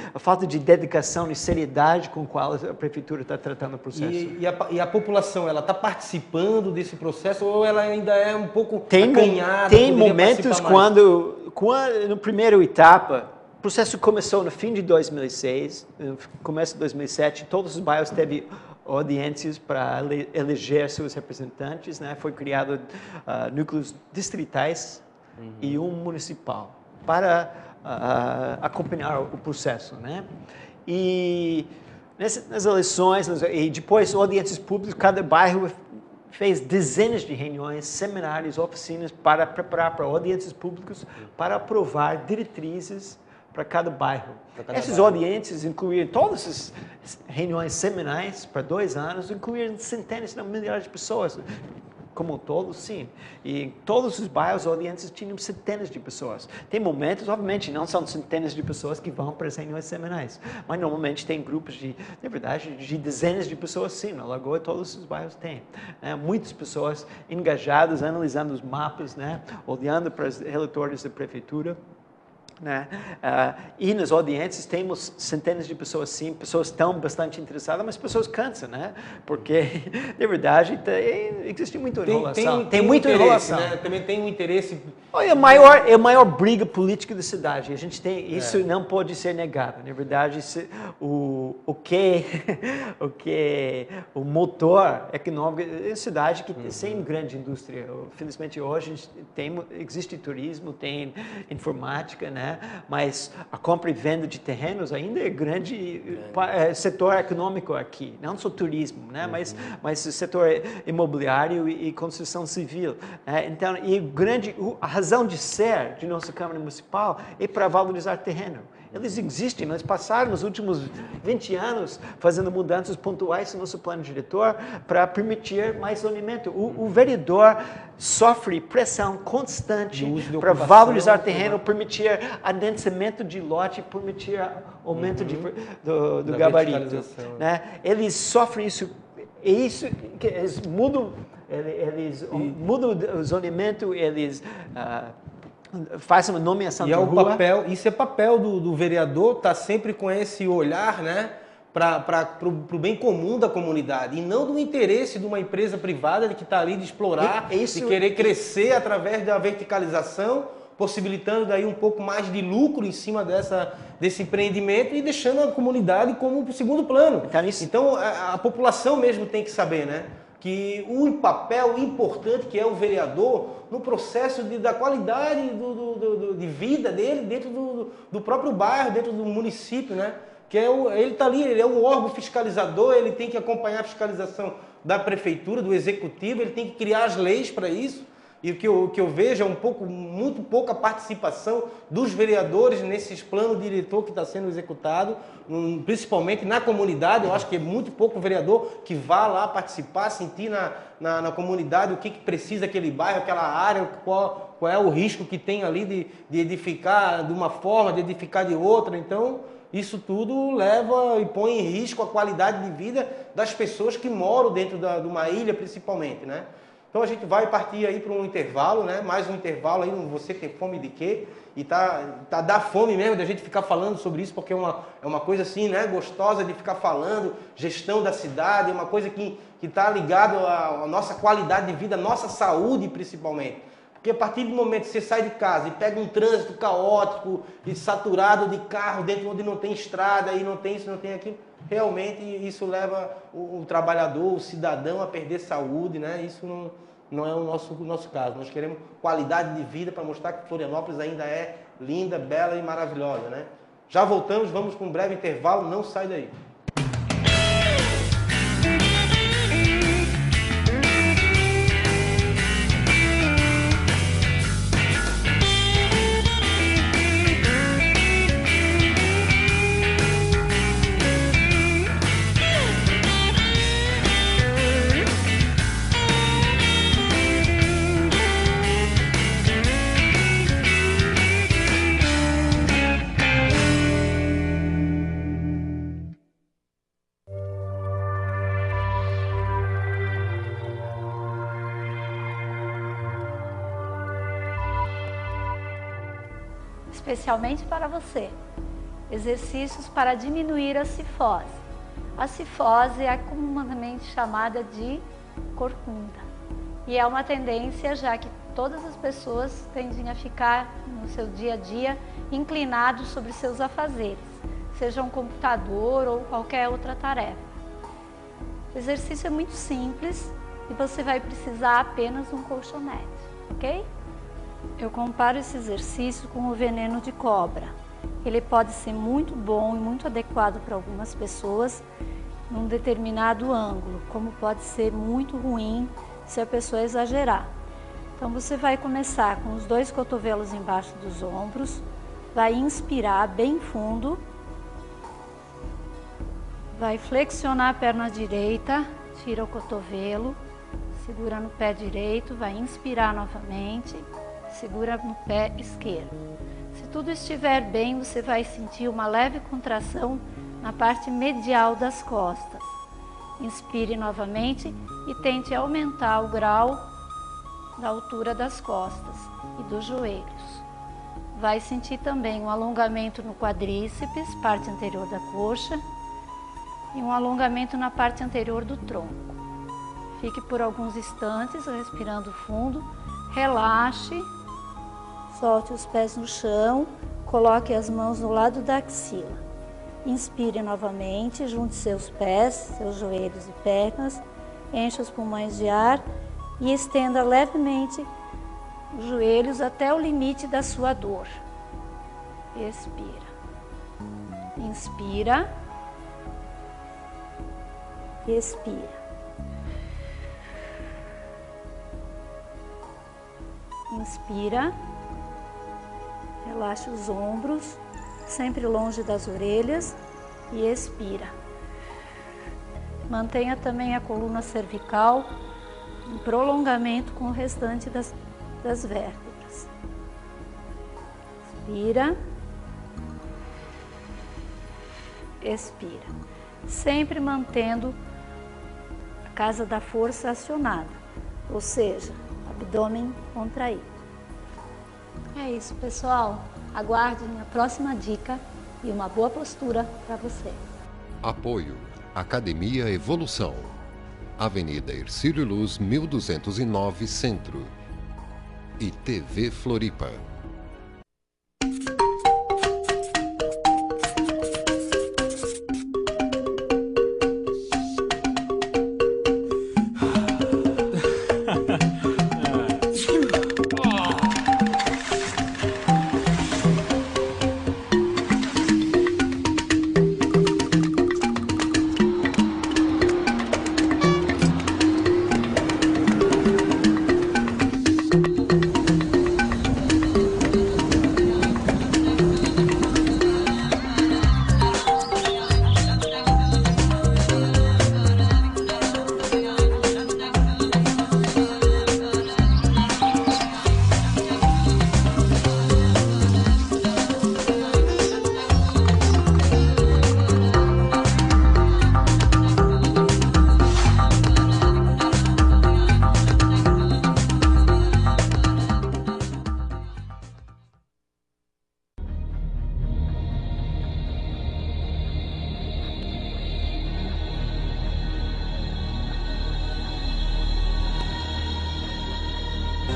dedicação e seriedade com a qual a prefeitura está tratando o processo. E a população, ela está participando desse processo ou ela ainda é um pouco acanhada? Tem momentos quando, na primeira etapa, o processo começou no fim de 2006, no começo de 2007, todos os bairros teve audiências para eleger seus representantes, né? Foi criado núcleos distritais e um municipal para acompanhar o processo, né? E nas eleições e depois audiências públicas, cada bairro fez dezenas de reuniões, seminários, oficinas para preparar para audiências públicas para aprovar diretrizes para cada bairro. Essas audiências incluíam todas as reuniões semanais para 2 anos, incluir centenas, não milhares de pessoas. Como um todo, sim. E em todos os bairros, audiências tinham centenas de pessoas. Tem momentos, obviamente, não são centenas de pessoas que vão para as reuniões semanais, mas normalmente tem grupos na verdade, de dezenas de pessoas, sim. Na Lagoa, todos os bairros têm. Muitas pessoas engajadas, analisando os mapas, olhando para os relatórios da prefeitura. E nas audiências temos centenas de pessoas, sim, pessoas estão bastante interessadas, mas pessoas cansam, porque, de verdade, existe muita enrolação. Tem muita enrolação. Também tem um interesse... É a maior briga política da cidade. A gente tem isso, não pode ser negado. Na verdade, o motor econômico é uma cidade que sem grande indústria. Felizmente hoje existe turismo, tem informática, mas a compra e venda de terrenos ainda é grande setor econômico aqui, não só turismo, mas setor imobiliário e construção civil. Então, a razão de ser de nossa Câmara Municipal é para valorizar terreno. Eles existem, nós passaram nos últimos 20 anos fazendo mudanças pontuais no nosso plano diretor para permitir mais zoneamento. O vereador sofre pressão constante para valorizar terreno, permitir adensamento de lote, permitir aumento do gabarito. Eles sofrem isso, e isso que eles mudam o zoneamento, eles faz uma nomeação de rua. Isso é papel do vereador, estar sempre com esse olhar, para o bem comum da comunidade, e não do interesse de uma empresa privada que está ali de explorar, de querer crescer através da verticalização, possibilitando daí um pouco mais de lucro em cima desse empreendimento e deixando a comunidade como segundo plano. Então a população mesmo tem que saber, que o papel importante que é o vereador no processo da qualidade de vida dele dentro do próprio bairro, dentro do município, que ele está ali, ele é um órgão fiscalizador, ele tem que acompanhar a fiscalização da prefeitura, do executivo, ele tem que criar as leis para isso. E o que eu vejo é muito pouca participação dos vereadores nesses planos diretor que está sendo executado, principalmente na comunidade. Eu acho que é muito pouco vereador que vá lá participar, sentir na comunidade o que precisa aquele bairro, aquela área, qual é o risco que tem ali de edificar de uma forma, de edificar de outra. Então, isso tudo leva e põe em risco a qualidade de vida das pessoas que moram dentro de uma ilha, principalmente, Então a gente vai partir aí para um intervalo, mais um intervalo aí, você tem fome de quê? E dá fome mesmo de a gente ficar falando sobre isso, porque é uma coisa assim, gostosa de ficar falando, gestão da cidade, é uma coisa que está ligada à nossa qualidade de vida, à nossa saúde principalmente. Porque a partir do momento que você sai de casa e pega um trânsito caótico e saturado de carro dentro onde não tem estrada e não tem isso, não tem aquilo, realmente isso leva o trabalhador, o cidadão a perder saúde, Isso não é o nosso caso. Nós queremos qualidade de vida para mostrar que Florianópolis ainda é linda, bela e maravilhosa, Já voltamos, vamos com um breve intervalo, não sai daí. Especialmente para você, exercícios para diminuir a cifose. A cifose é comumente chamada de corcunda e é uma tendência, já que todas as pessoas tendem a ficar no seu dia a dia inclinados sobre seus afazeres, seja um computador ou qualquer outra tarefa. O exercício é muito simples e você vai precisar apenas um colchonete, ok? Eu comparo esse exercício com o veneno de cobra. Ele pode ser muito bom e muito adequado para algumas pessoas num determinado ângulo, como pode ser muito ruim se a pessoa exagerar. Então você vai começar com os 2 cotovelos embaixo dos ombros, vai inspirar bem fundo, vai flexionar a perna direita, tira o cotovelo, segura no pé direito, vai inspirar novamente, segura no pé esquerdo. Se tudo estiver bem, você vai sentir uma leve contração na parte medial das costas. Inspire novamente e tente aumentar o grau da altura das costas e dos joelhos. Vai sentir também um alongamento no quadríceps, parte anterior da coxa, e um alongamento na parte anterior do tronco. Fique por alguns instantes respirando fundo, relaxe, solte os pés no chão, coloque as mãos no lado da axila. Inspire novamente, junte seus pés, seus joelhos e pernas, encha os pulmões de ar e estenda levemente os joelhos até o limite da sua dor. Expira. Inspira. Expira. Inspira. Relaxe os ombros, sempre longe das orelhas, e expira. Mantenha também a coluna cervical em prolongamento com o restante das vértebras. Inspira. Expira. Sempre mantendo a casa da força acionada, ou seja, abdômen contraído. É isso, pessoal. Aguardem a próxima dica e uma boa postura para você. Apoio Academia Evolução. Avenida Hercílio Luz, 1209, Centro. E TV Floripa.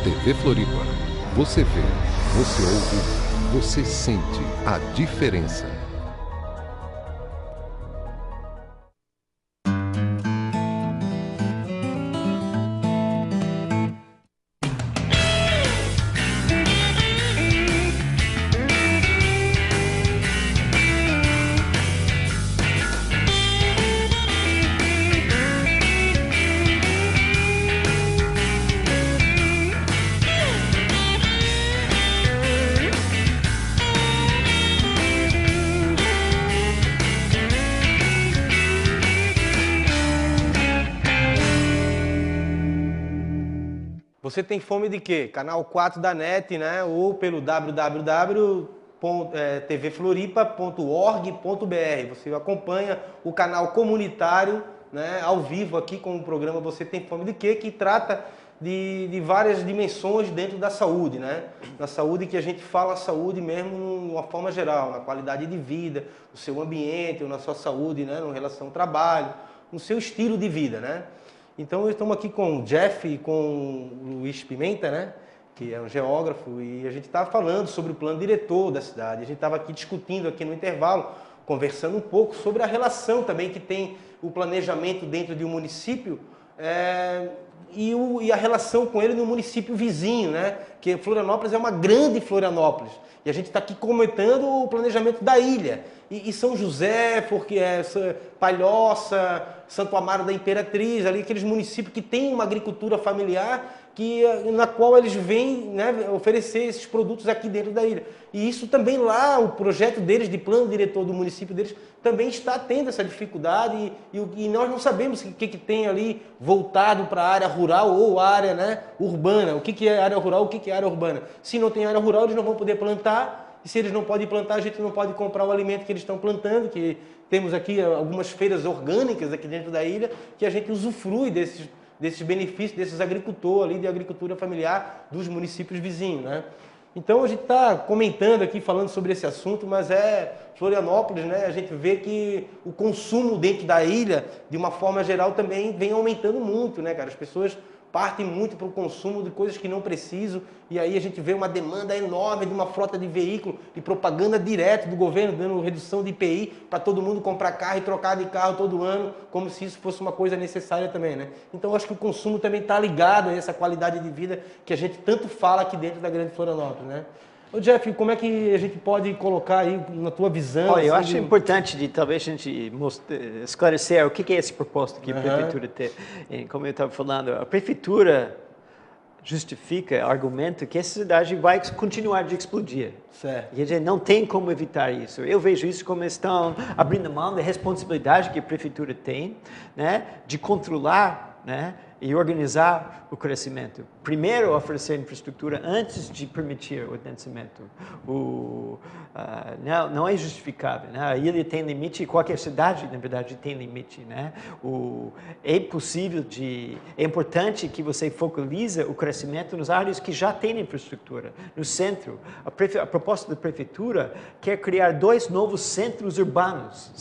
TV Floripa. Você vê, você ouve, você sente a diferença. Você tem fome de quê? Canal 4 da NET, né? Ou pelo www.tvfloripa.org.br. Você acompanha o canal comunitário, né, ao vivo aqui com o programa Você Tem Fome de Quê? Que trata de várias dimensões dentro da saúde, né? Na saúde que a gente fala a saúde mesmo de uma forma geral, na qualidade de vida, no seu ambiente, na sua saúde, né, em relação ao trabalho, no seu estilo de vida, né? Então, estamos aqui com o Jeff e com o Luiz Pimenta, né, que é um geógrafo, e a gente estava falando sobre o plano diretor da cidade. A gente estava aqui discutindo aqui no intervalo, conversando um pouco sobre a relação também que tem o planejamento dentro de um município e a relação com ele no município vizinho, né, que Florianópolis é uma grande Florianópolis. E a gente está aqui comentando o planejamento da ilha. E São José, porque Palhoça, Santo Amaro da Imperatriz, ali aqueles municípios que têm uma agricultura familiar na qual eles vêm, né, oferecer esses produtos aqui dentro da ilha. E isso também lá, o projeto deles, de plano diretor do município deles, também está tendo essa dificuldade e nós não sabemos o que tem ali voltado para a área rural ou a área, né, urbana. O que é área rural, o que é área urbana. Se não tem área rural, eles não vão poder plantar, e se eles não podem plantar, a gente não pode comprar o alimento que eles estão plantando, que temos aqui algumas feiras orgânicas aqui dentro da ilha, que a gente usufrui desses benefícios, desses agricultores ali, de agricultura familiar dos municípios vizinhos, né? Então a gente está comentando aqui, falando sobre esse assunto, mas Florianópolis, né? A gente vê que o consumo dentro da ilha, de uma forma geral, também vem aumentando muito, né, cara? As pessoas partem muito para o consumo de coisas que não precisam, e aí a gente vê uma demanda enorme de uma frota de veículo e propaganda direto do governo, dando redução de IPI para todo mundo comprar carro e trocar de carro todo ano, como se isso fosse uma coisa necessária também, né? Então eu acho que o consumo também está ligado a essa qualidade de vida que a gente tanto fala aqui dentro da Grande Florianópolis, né? Ô Jeff, como é que a gente pode colocar aí na tua visão? Olha, eu acho importante de talvez a gente esclarecer o que é esse propósito que a prefeitura tem. Como eu estava falando, a prefeitura justifica, argumenta que essa cidade vai continuar de explodir. Certo. E a gente não tem como evitar isso. Eu vejo isso como estão abrindo mão da responsabilidade que a prefeitura tem, né, de controlar, né, e organizar o crescimento. Primeiro, oferecer infraestrutura antes de permitir o adensamento. Não é justificável, né? A ilha tem limite, qualquer cidade, na verdade, tem limite, né? É importante que você focalize o crescimento nas áreas que já têm infraestrutura. No centro, a proposta da prefeitura quer criar 2 novos centros urbanos.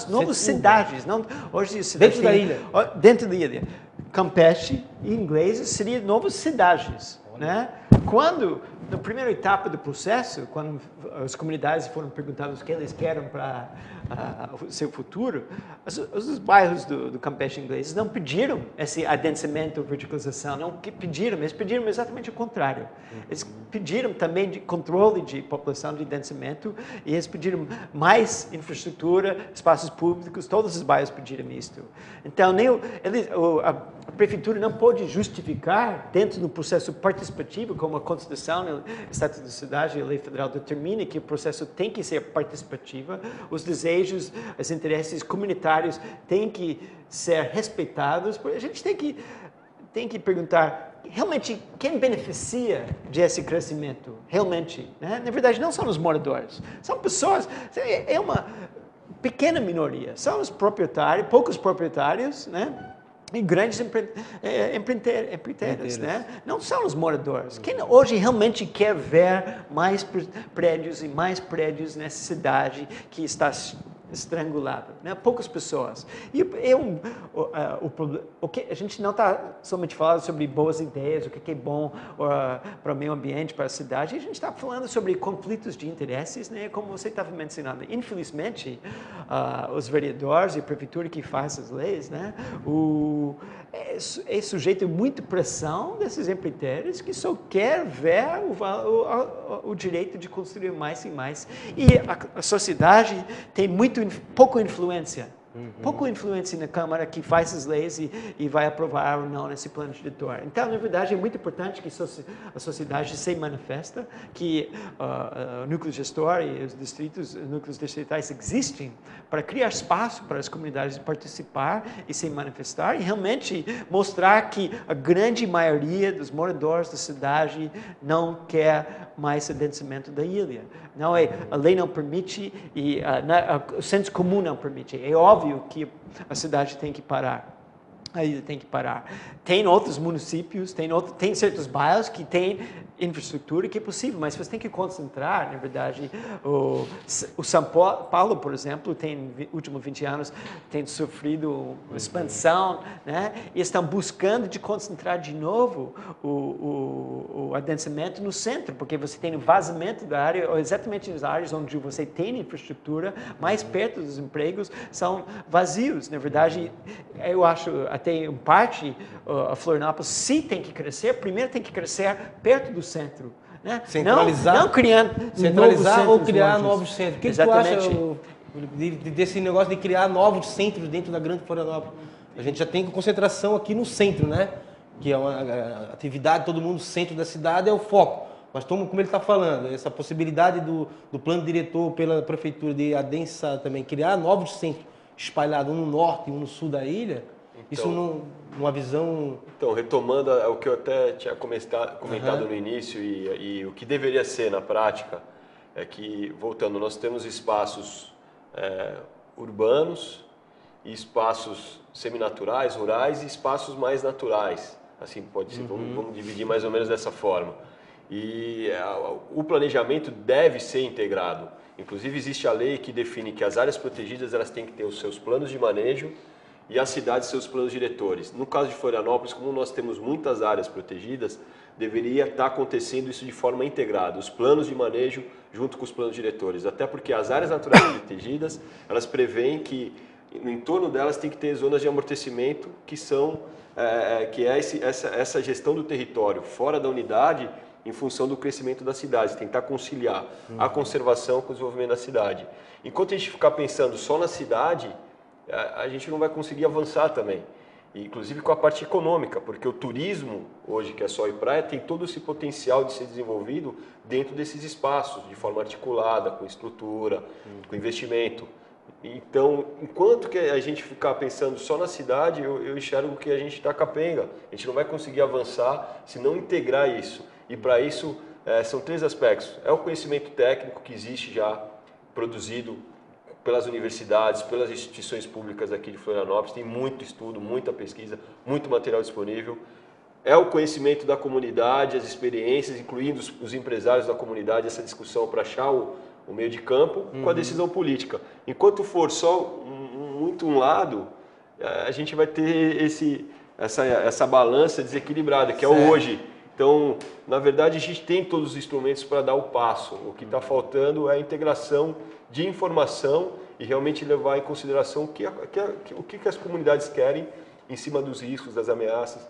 Novas cidades. Hoje, dentro da ilha? Dentro da ilha. Campeche, em inglês, seria novas cidades, né? Quando, na primeira etapa do processo, quando as comunidades foram perguntadas o que eles querem para o seu futuro, os bairros do Campeche inglês não pediram esse adensamento ou verticalização, não pediram, eles pediram exatamente o contrário. Eles pediram também de controle de população, de adensamento, e eles pediram mais infraestrutura, espaços públicos, todos os bairros pediram isto. Então, a prefeitura não pode justificar, dentro do processo participativo, como a Constituição, o Estatuto da Cidade e a Lei Federal determina que o processo tem que ser participativo, os desejos, os interesses comunitários têm que ser respeitados. A gente tem que perguntar, realmente, quem beneficia desse crescimento? Realmente, né? Na verdade, não são os moradores, são pessoas, é uma pequena minoria, são os proprietários, poucos proprietários, né? E grandes empreiteiras, né? Não são os moradores. Quem hoje realmente quer ver mais prédios e mais prédios nessa cidade que está estrangulada, né? Poucas pessoas. E a gente não está somente falando sobre boas ideias, o que é bom para o meio ambiente, para a cidade. A gente está falando sobre conflitos de interesses, né? Como você estava mencionando. Infelizmente, os vereadores e a prefeitura que faz as leis, né? É sujeito a muita pressão desses empreiteiros que só quer ver o direito de construir mais e mais. E a sociedade tem pouca influência. Pouca influência na Câmara que faz as leis e vai aprovar ou não nesse plano diretor. Então, na verdade, é muito importante que a sociedade se manifesta, que o núcleo gestor e os núcleos distritais existem para criar espaço para as comunidades participar e se manifestar e realmente mostrar que a grande maioria dos moradores da cidade não quer mais adensamento da ilha. A lei não permite e o senso comum não permite. É óbvio que a cidade tem que parar. A ilha tem que parar. Tem outros municípios, tem certos bairros que têm infraestrutura que é possível, mas você tem que concentrar, na verdade. O São Paulo, por exemplo, últimos 20 anos, tem sofrido expansão, né? E estão buscando de concentrar de novo o adensamento no centro, porque você tem um vazamento da área, exatamente nas áreas onde você tem infraestrutura, mais perto dos empregos, são vazios. Na verdade, eu acho, até em parte, a Florianópolis sim tem que crescer, primeiro tem que crescer perto do centro. Né? Centralizar, não criando centralizar ou criar novos centros. O que tu acha desse negócio de criar novos centros dentro da Grande Florianópolis? A gente já tem concentração aqui no centro, né? que é uma atividade, todo mundo, centro da cidade é o foco. Mas como ele está falando, essa possibilidade do plano diretor pela prefeitura de adensar também, criar novos centros espalhados, um no norte e um no sul da ilha, então, isso numa visão... Então, retomando o que eu até tinha comentado no início e o que deveria ser na prática, é que, voltando, nós temos espaços urbanos e espaços seminaturais, rurais e espaços mais naturais. Assim, pode ser, vamos dividir mais ou menos dessa forma. E o planejamento deve ser integrado. Inclusive, existe a lei que define que as áreas protegidas elas têm que ter os seus planos de manejo e as cidades seus planos diretores. No caso de Florianópolis, como nós temos muitas áreas protegidas, deveria estar acontecendo isso de forma integrada, os planos de manejo junto com os planos diretores, até porque as áreas naturais protegidas, elas prevêem que no entorno delas tem que ter zonas de amortecimento que são essa gestão do território fora da unidade em função do crescimento das cidades, tentar conciliar a conservação com o desenvolvimento da cidade. Enquanto a gente ficar pensando só na cidade, a gente não vai conseguir avançar também, inclusive com a parte econômica, porque o turismo, hoje, que é sol e praia, tem todo esse potencial de ser desenvolvido dentro desses espaços, de forma articulada, com estrutura, com investimento. Então, enquanto que a gente ficar pensando só na cidade, eu enxergo que a gente está capenga, a gente não vai conseguir avançar se não integrar isso. E para isso, são 3 aspectos. É o conhecimento técnico que existe já, produzido pelas universidades, pelas instituições públicas aqui de Florianópolis, tem muito estudo, muita pesquisa, muito material disponível. É o conhecimento da comunidade, as experiências, incluindo os empresários da comunidade, essa discussão para achar o meio de campo com a decisão política. Enquanto for só um lado, a gente vai ter essa balança desequilibrada, que é o hoje. Então, na verdade, a gente tem todos os instrumentos para dar o passo. O que está faltando é a integração de informação e realmente levar em consideração o que as comunidades querem em cima dos riscos, das ameaças,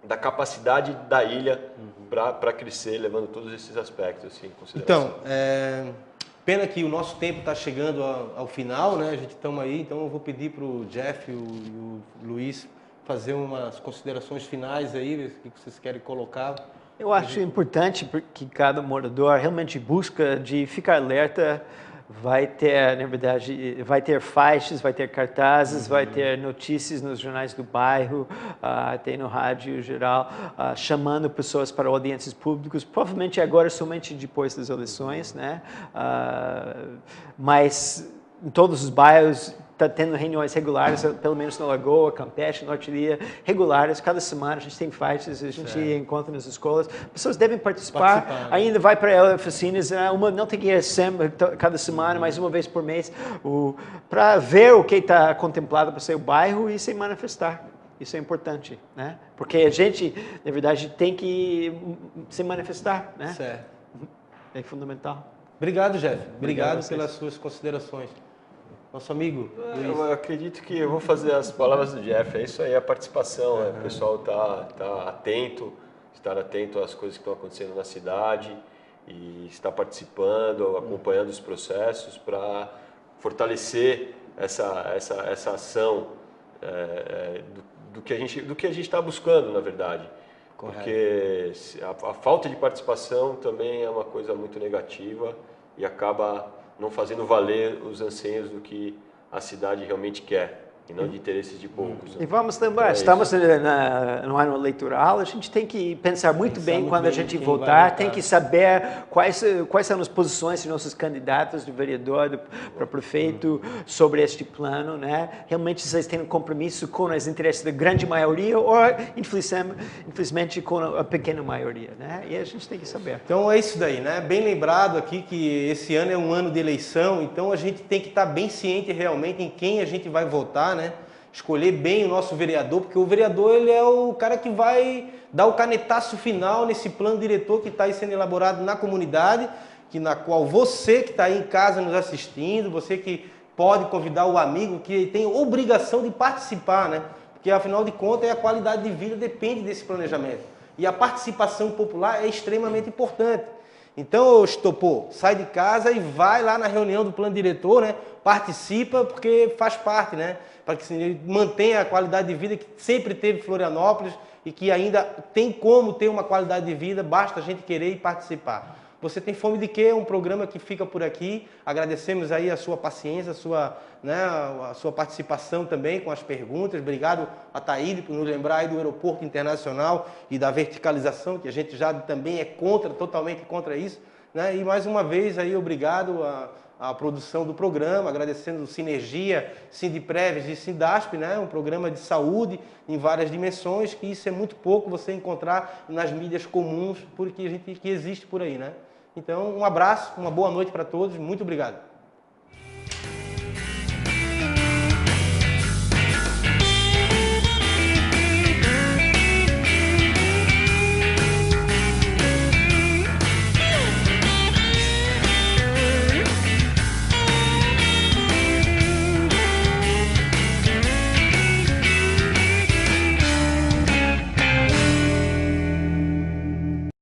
da capacidade da ilha para crescer, levando todos esses aspectos assim, em consideração. Então, pena que o nosso tempo está chegando ao final, né? A gente estamos aí, então eu vou pedir para o Jeff e o Luiz fazer umas considerações finais aí, o que vocês querem colocar. Eu acho importante que cada morador realmente busca de ficar alerta. Vai ter, na verdade, vai ter faixas, vai ter cartazes, vai ter notícias nos jornais do bairro, tem no rádio geral, chamando pessoas para audiências públicas, provavelmente agora somente depois das eleições, né? Mas em todos os bairros está tendo reuniões regulares, pelo menos na Lagoa, Campeche, Norte Ilha, regulares. Cada semana a gente tem faixas, a gente encontra nas escolas. Pessoas devem participar. Ainda vai para oficinas, não tem que ir sempre, cada semana, mas uma vez por mês, para ver o que está contemplado para ser o bairro e se manifestar. Isso é importante, né? Porque a gente, na verdade, tem que se manifestar, né? Certo. É fundamental. Obrigado, Jeff. Obrigado pelas suas considerações. Nosso amigo Luiz. Eu acredito que eu vou fazer as palavras do Jeff. É isso aí, a participação. O pessoal tá atento, estar atento às coisas que estão acontecendo na cidade e estar participando, acompanhando os processos para fortalecer essa ação do que a gente está buscando, na verdade. Correto. Porque a falta de participação também é uma coisa muito negativa e acaba não fazendo valer os anseios do que a cidade realmente quer, e não de interesses de poucos. E vamos lembrar, estamos no ano eleitoral, a gente tem que pensar muito bem quando a gente votar, tem que saber quais são as posições de nossos candidatos, do vereador, para prefeito, sobre este plano, né? Realmente vocês têm um compromisso com os interesses da grande maioria ou, infelizmente, com a pequena maioria, né? E a gente tem que saber. Então é isso daí, né? Bem lembrado aqui que esse ano é um ano de eleição, então a gente tem que estar bem ciente realmente em quem a gente vai votar, né? Escolher bem o nosso vereador, porque o vereador ele é o cara que vai dar o canetaço final nesse plano diretor que está aí sendo elaborado na comunidade, na qual você que está aí em casa nos assistindo, você que pode convidar o amigo que tem obrigação de participar, né? Porque afinal de contas a qualidade de vida depende desse planejamento. E a participação popular é extremamente importante. Então, Estopô, sai de casa e vai lá na reunião do plano diretor, né? Participa, porque faz parte, né? Para que se mantenha a qualidade de vida que sempre teve Florianópolis e que ainda tem como ter uma qualidade de vida, basta a gente querer e participar. Você tem fome de quê? É um programa que fica por aqui. Agradecemos aí a sua paciência, a sua participação também com as perguntas. Obrigado a Taíde por nos lembrar aí do aeroporto internacional e da verticalização, que a gente já também é totalmente contra isso, né? E mais uma vez aí obrigado à produção do programa, agradecendo Sinergia, Sindipreves e Sindasp, né? Um programa de saúde em várias dimensões, que isso é muito pouco você encontrar nas mídias comuns que existe por aí, né? Então, um abraço, uma boa noite para todos, muito obrigado.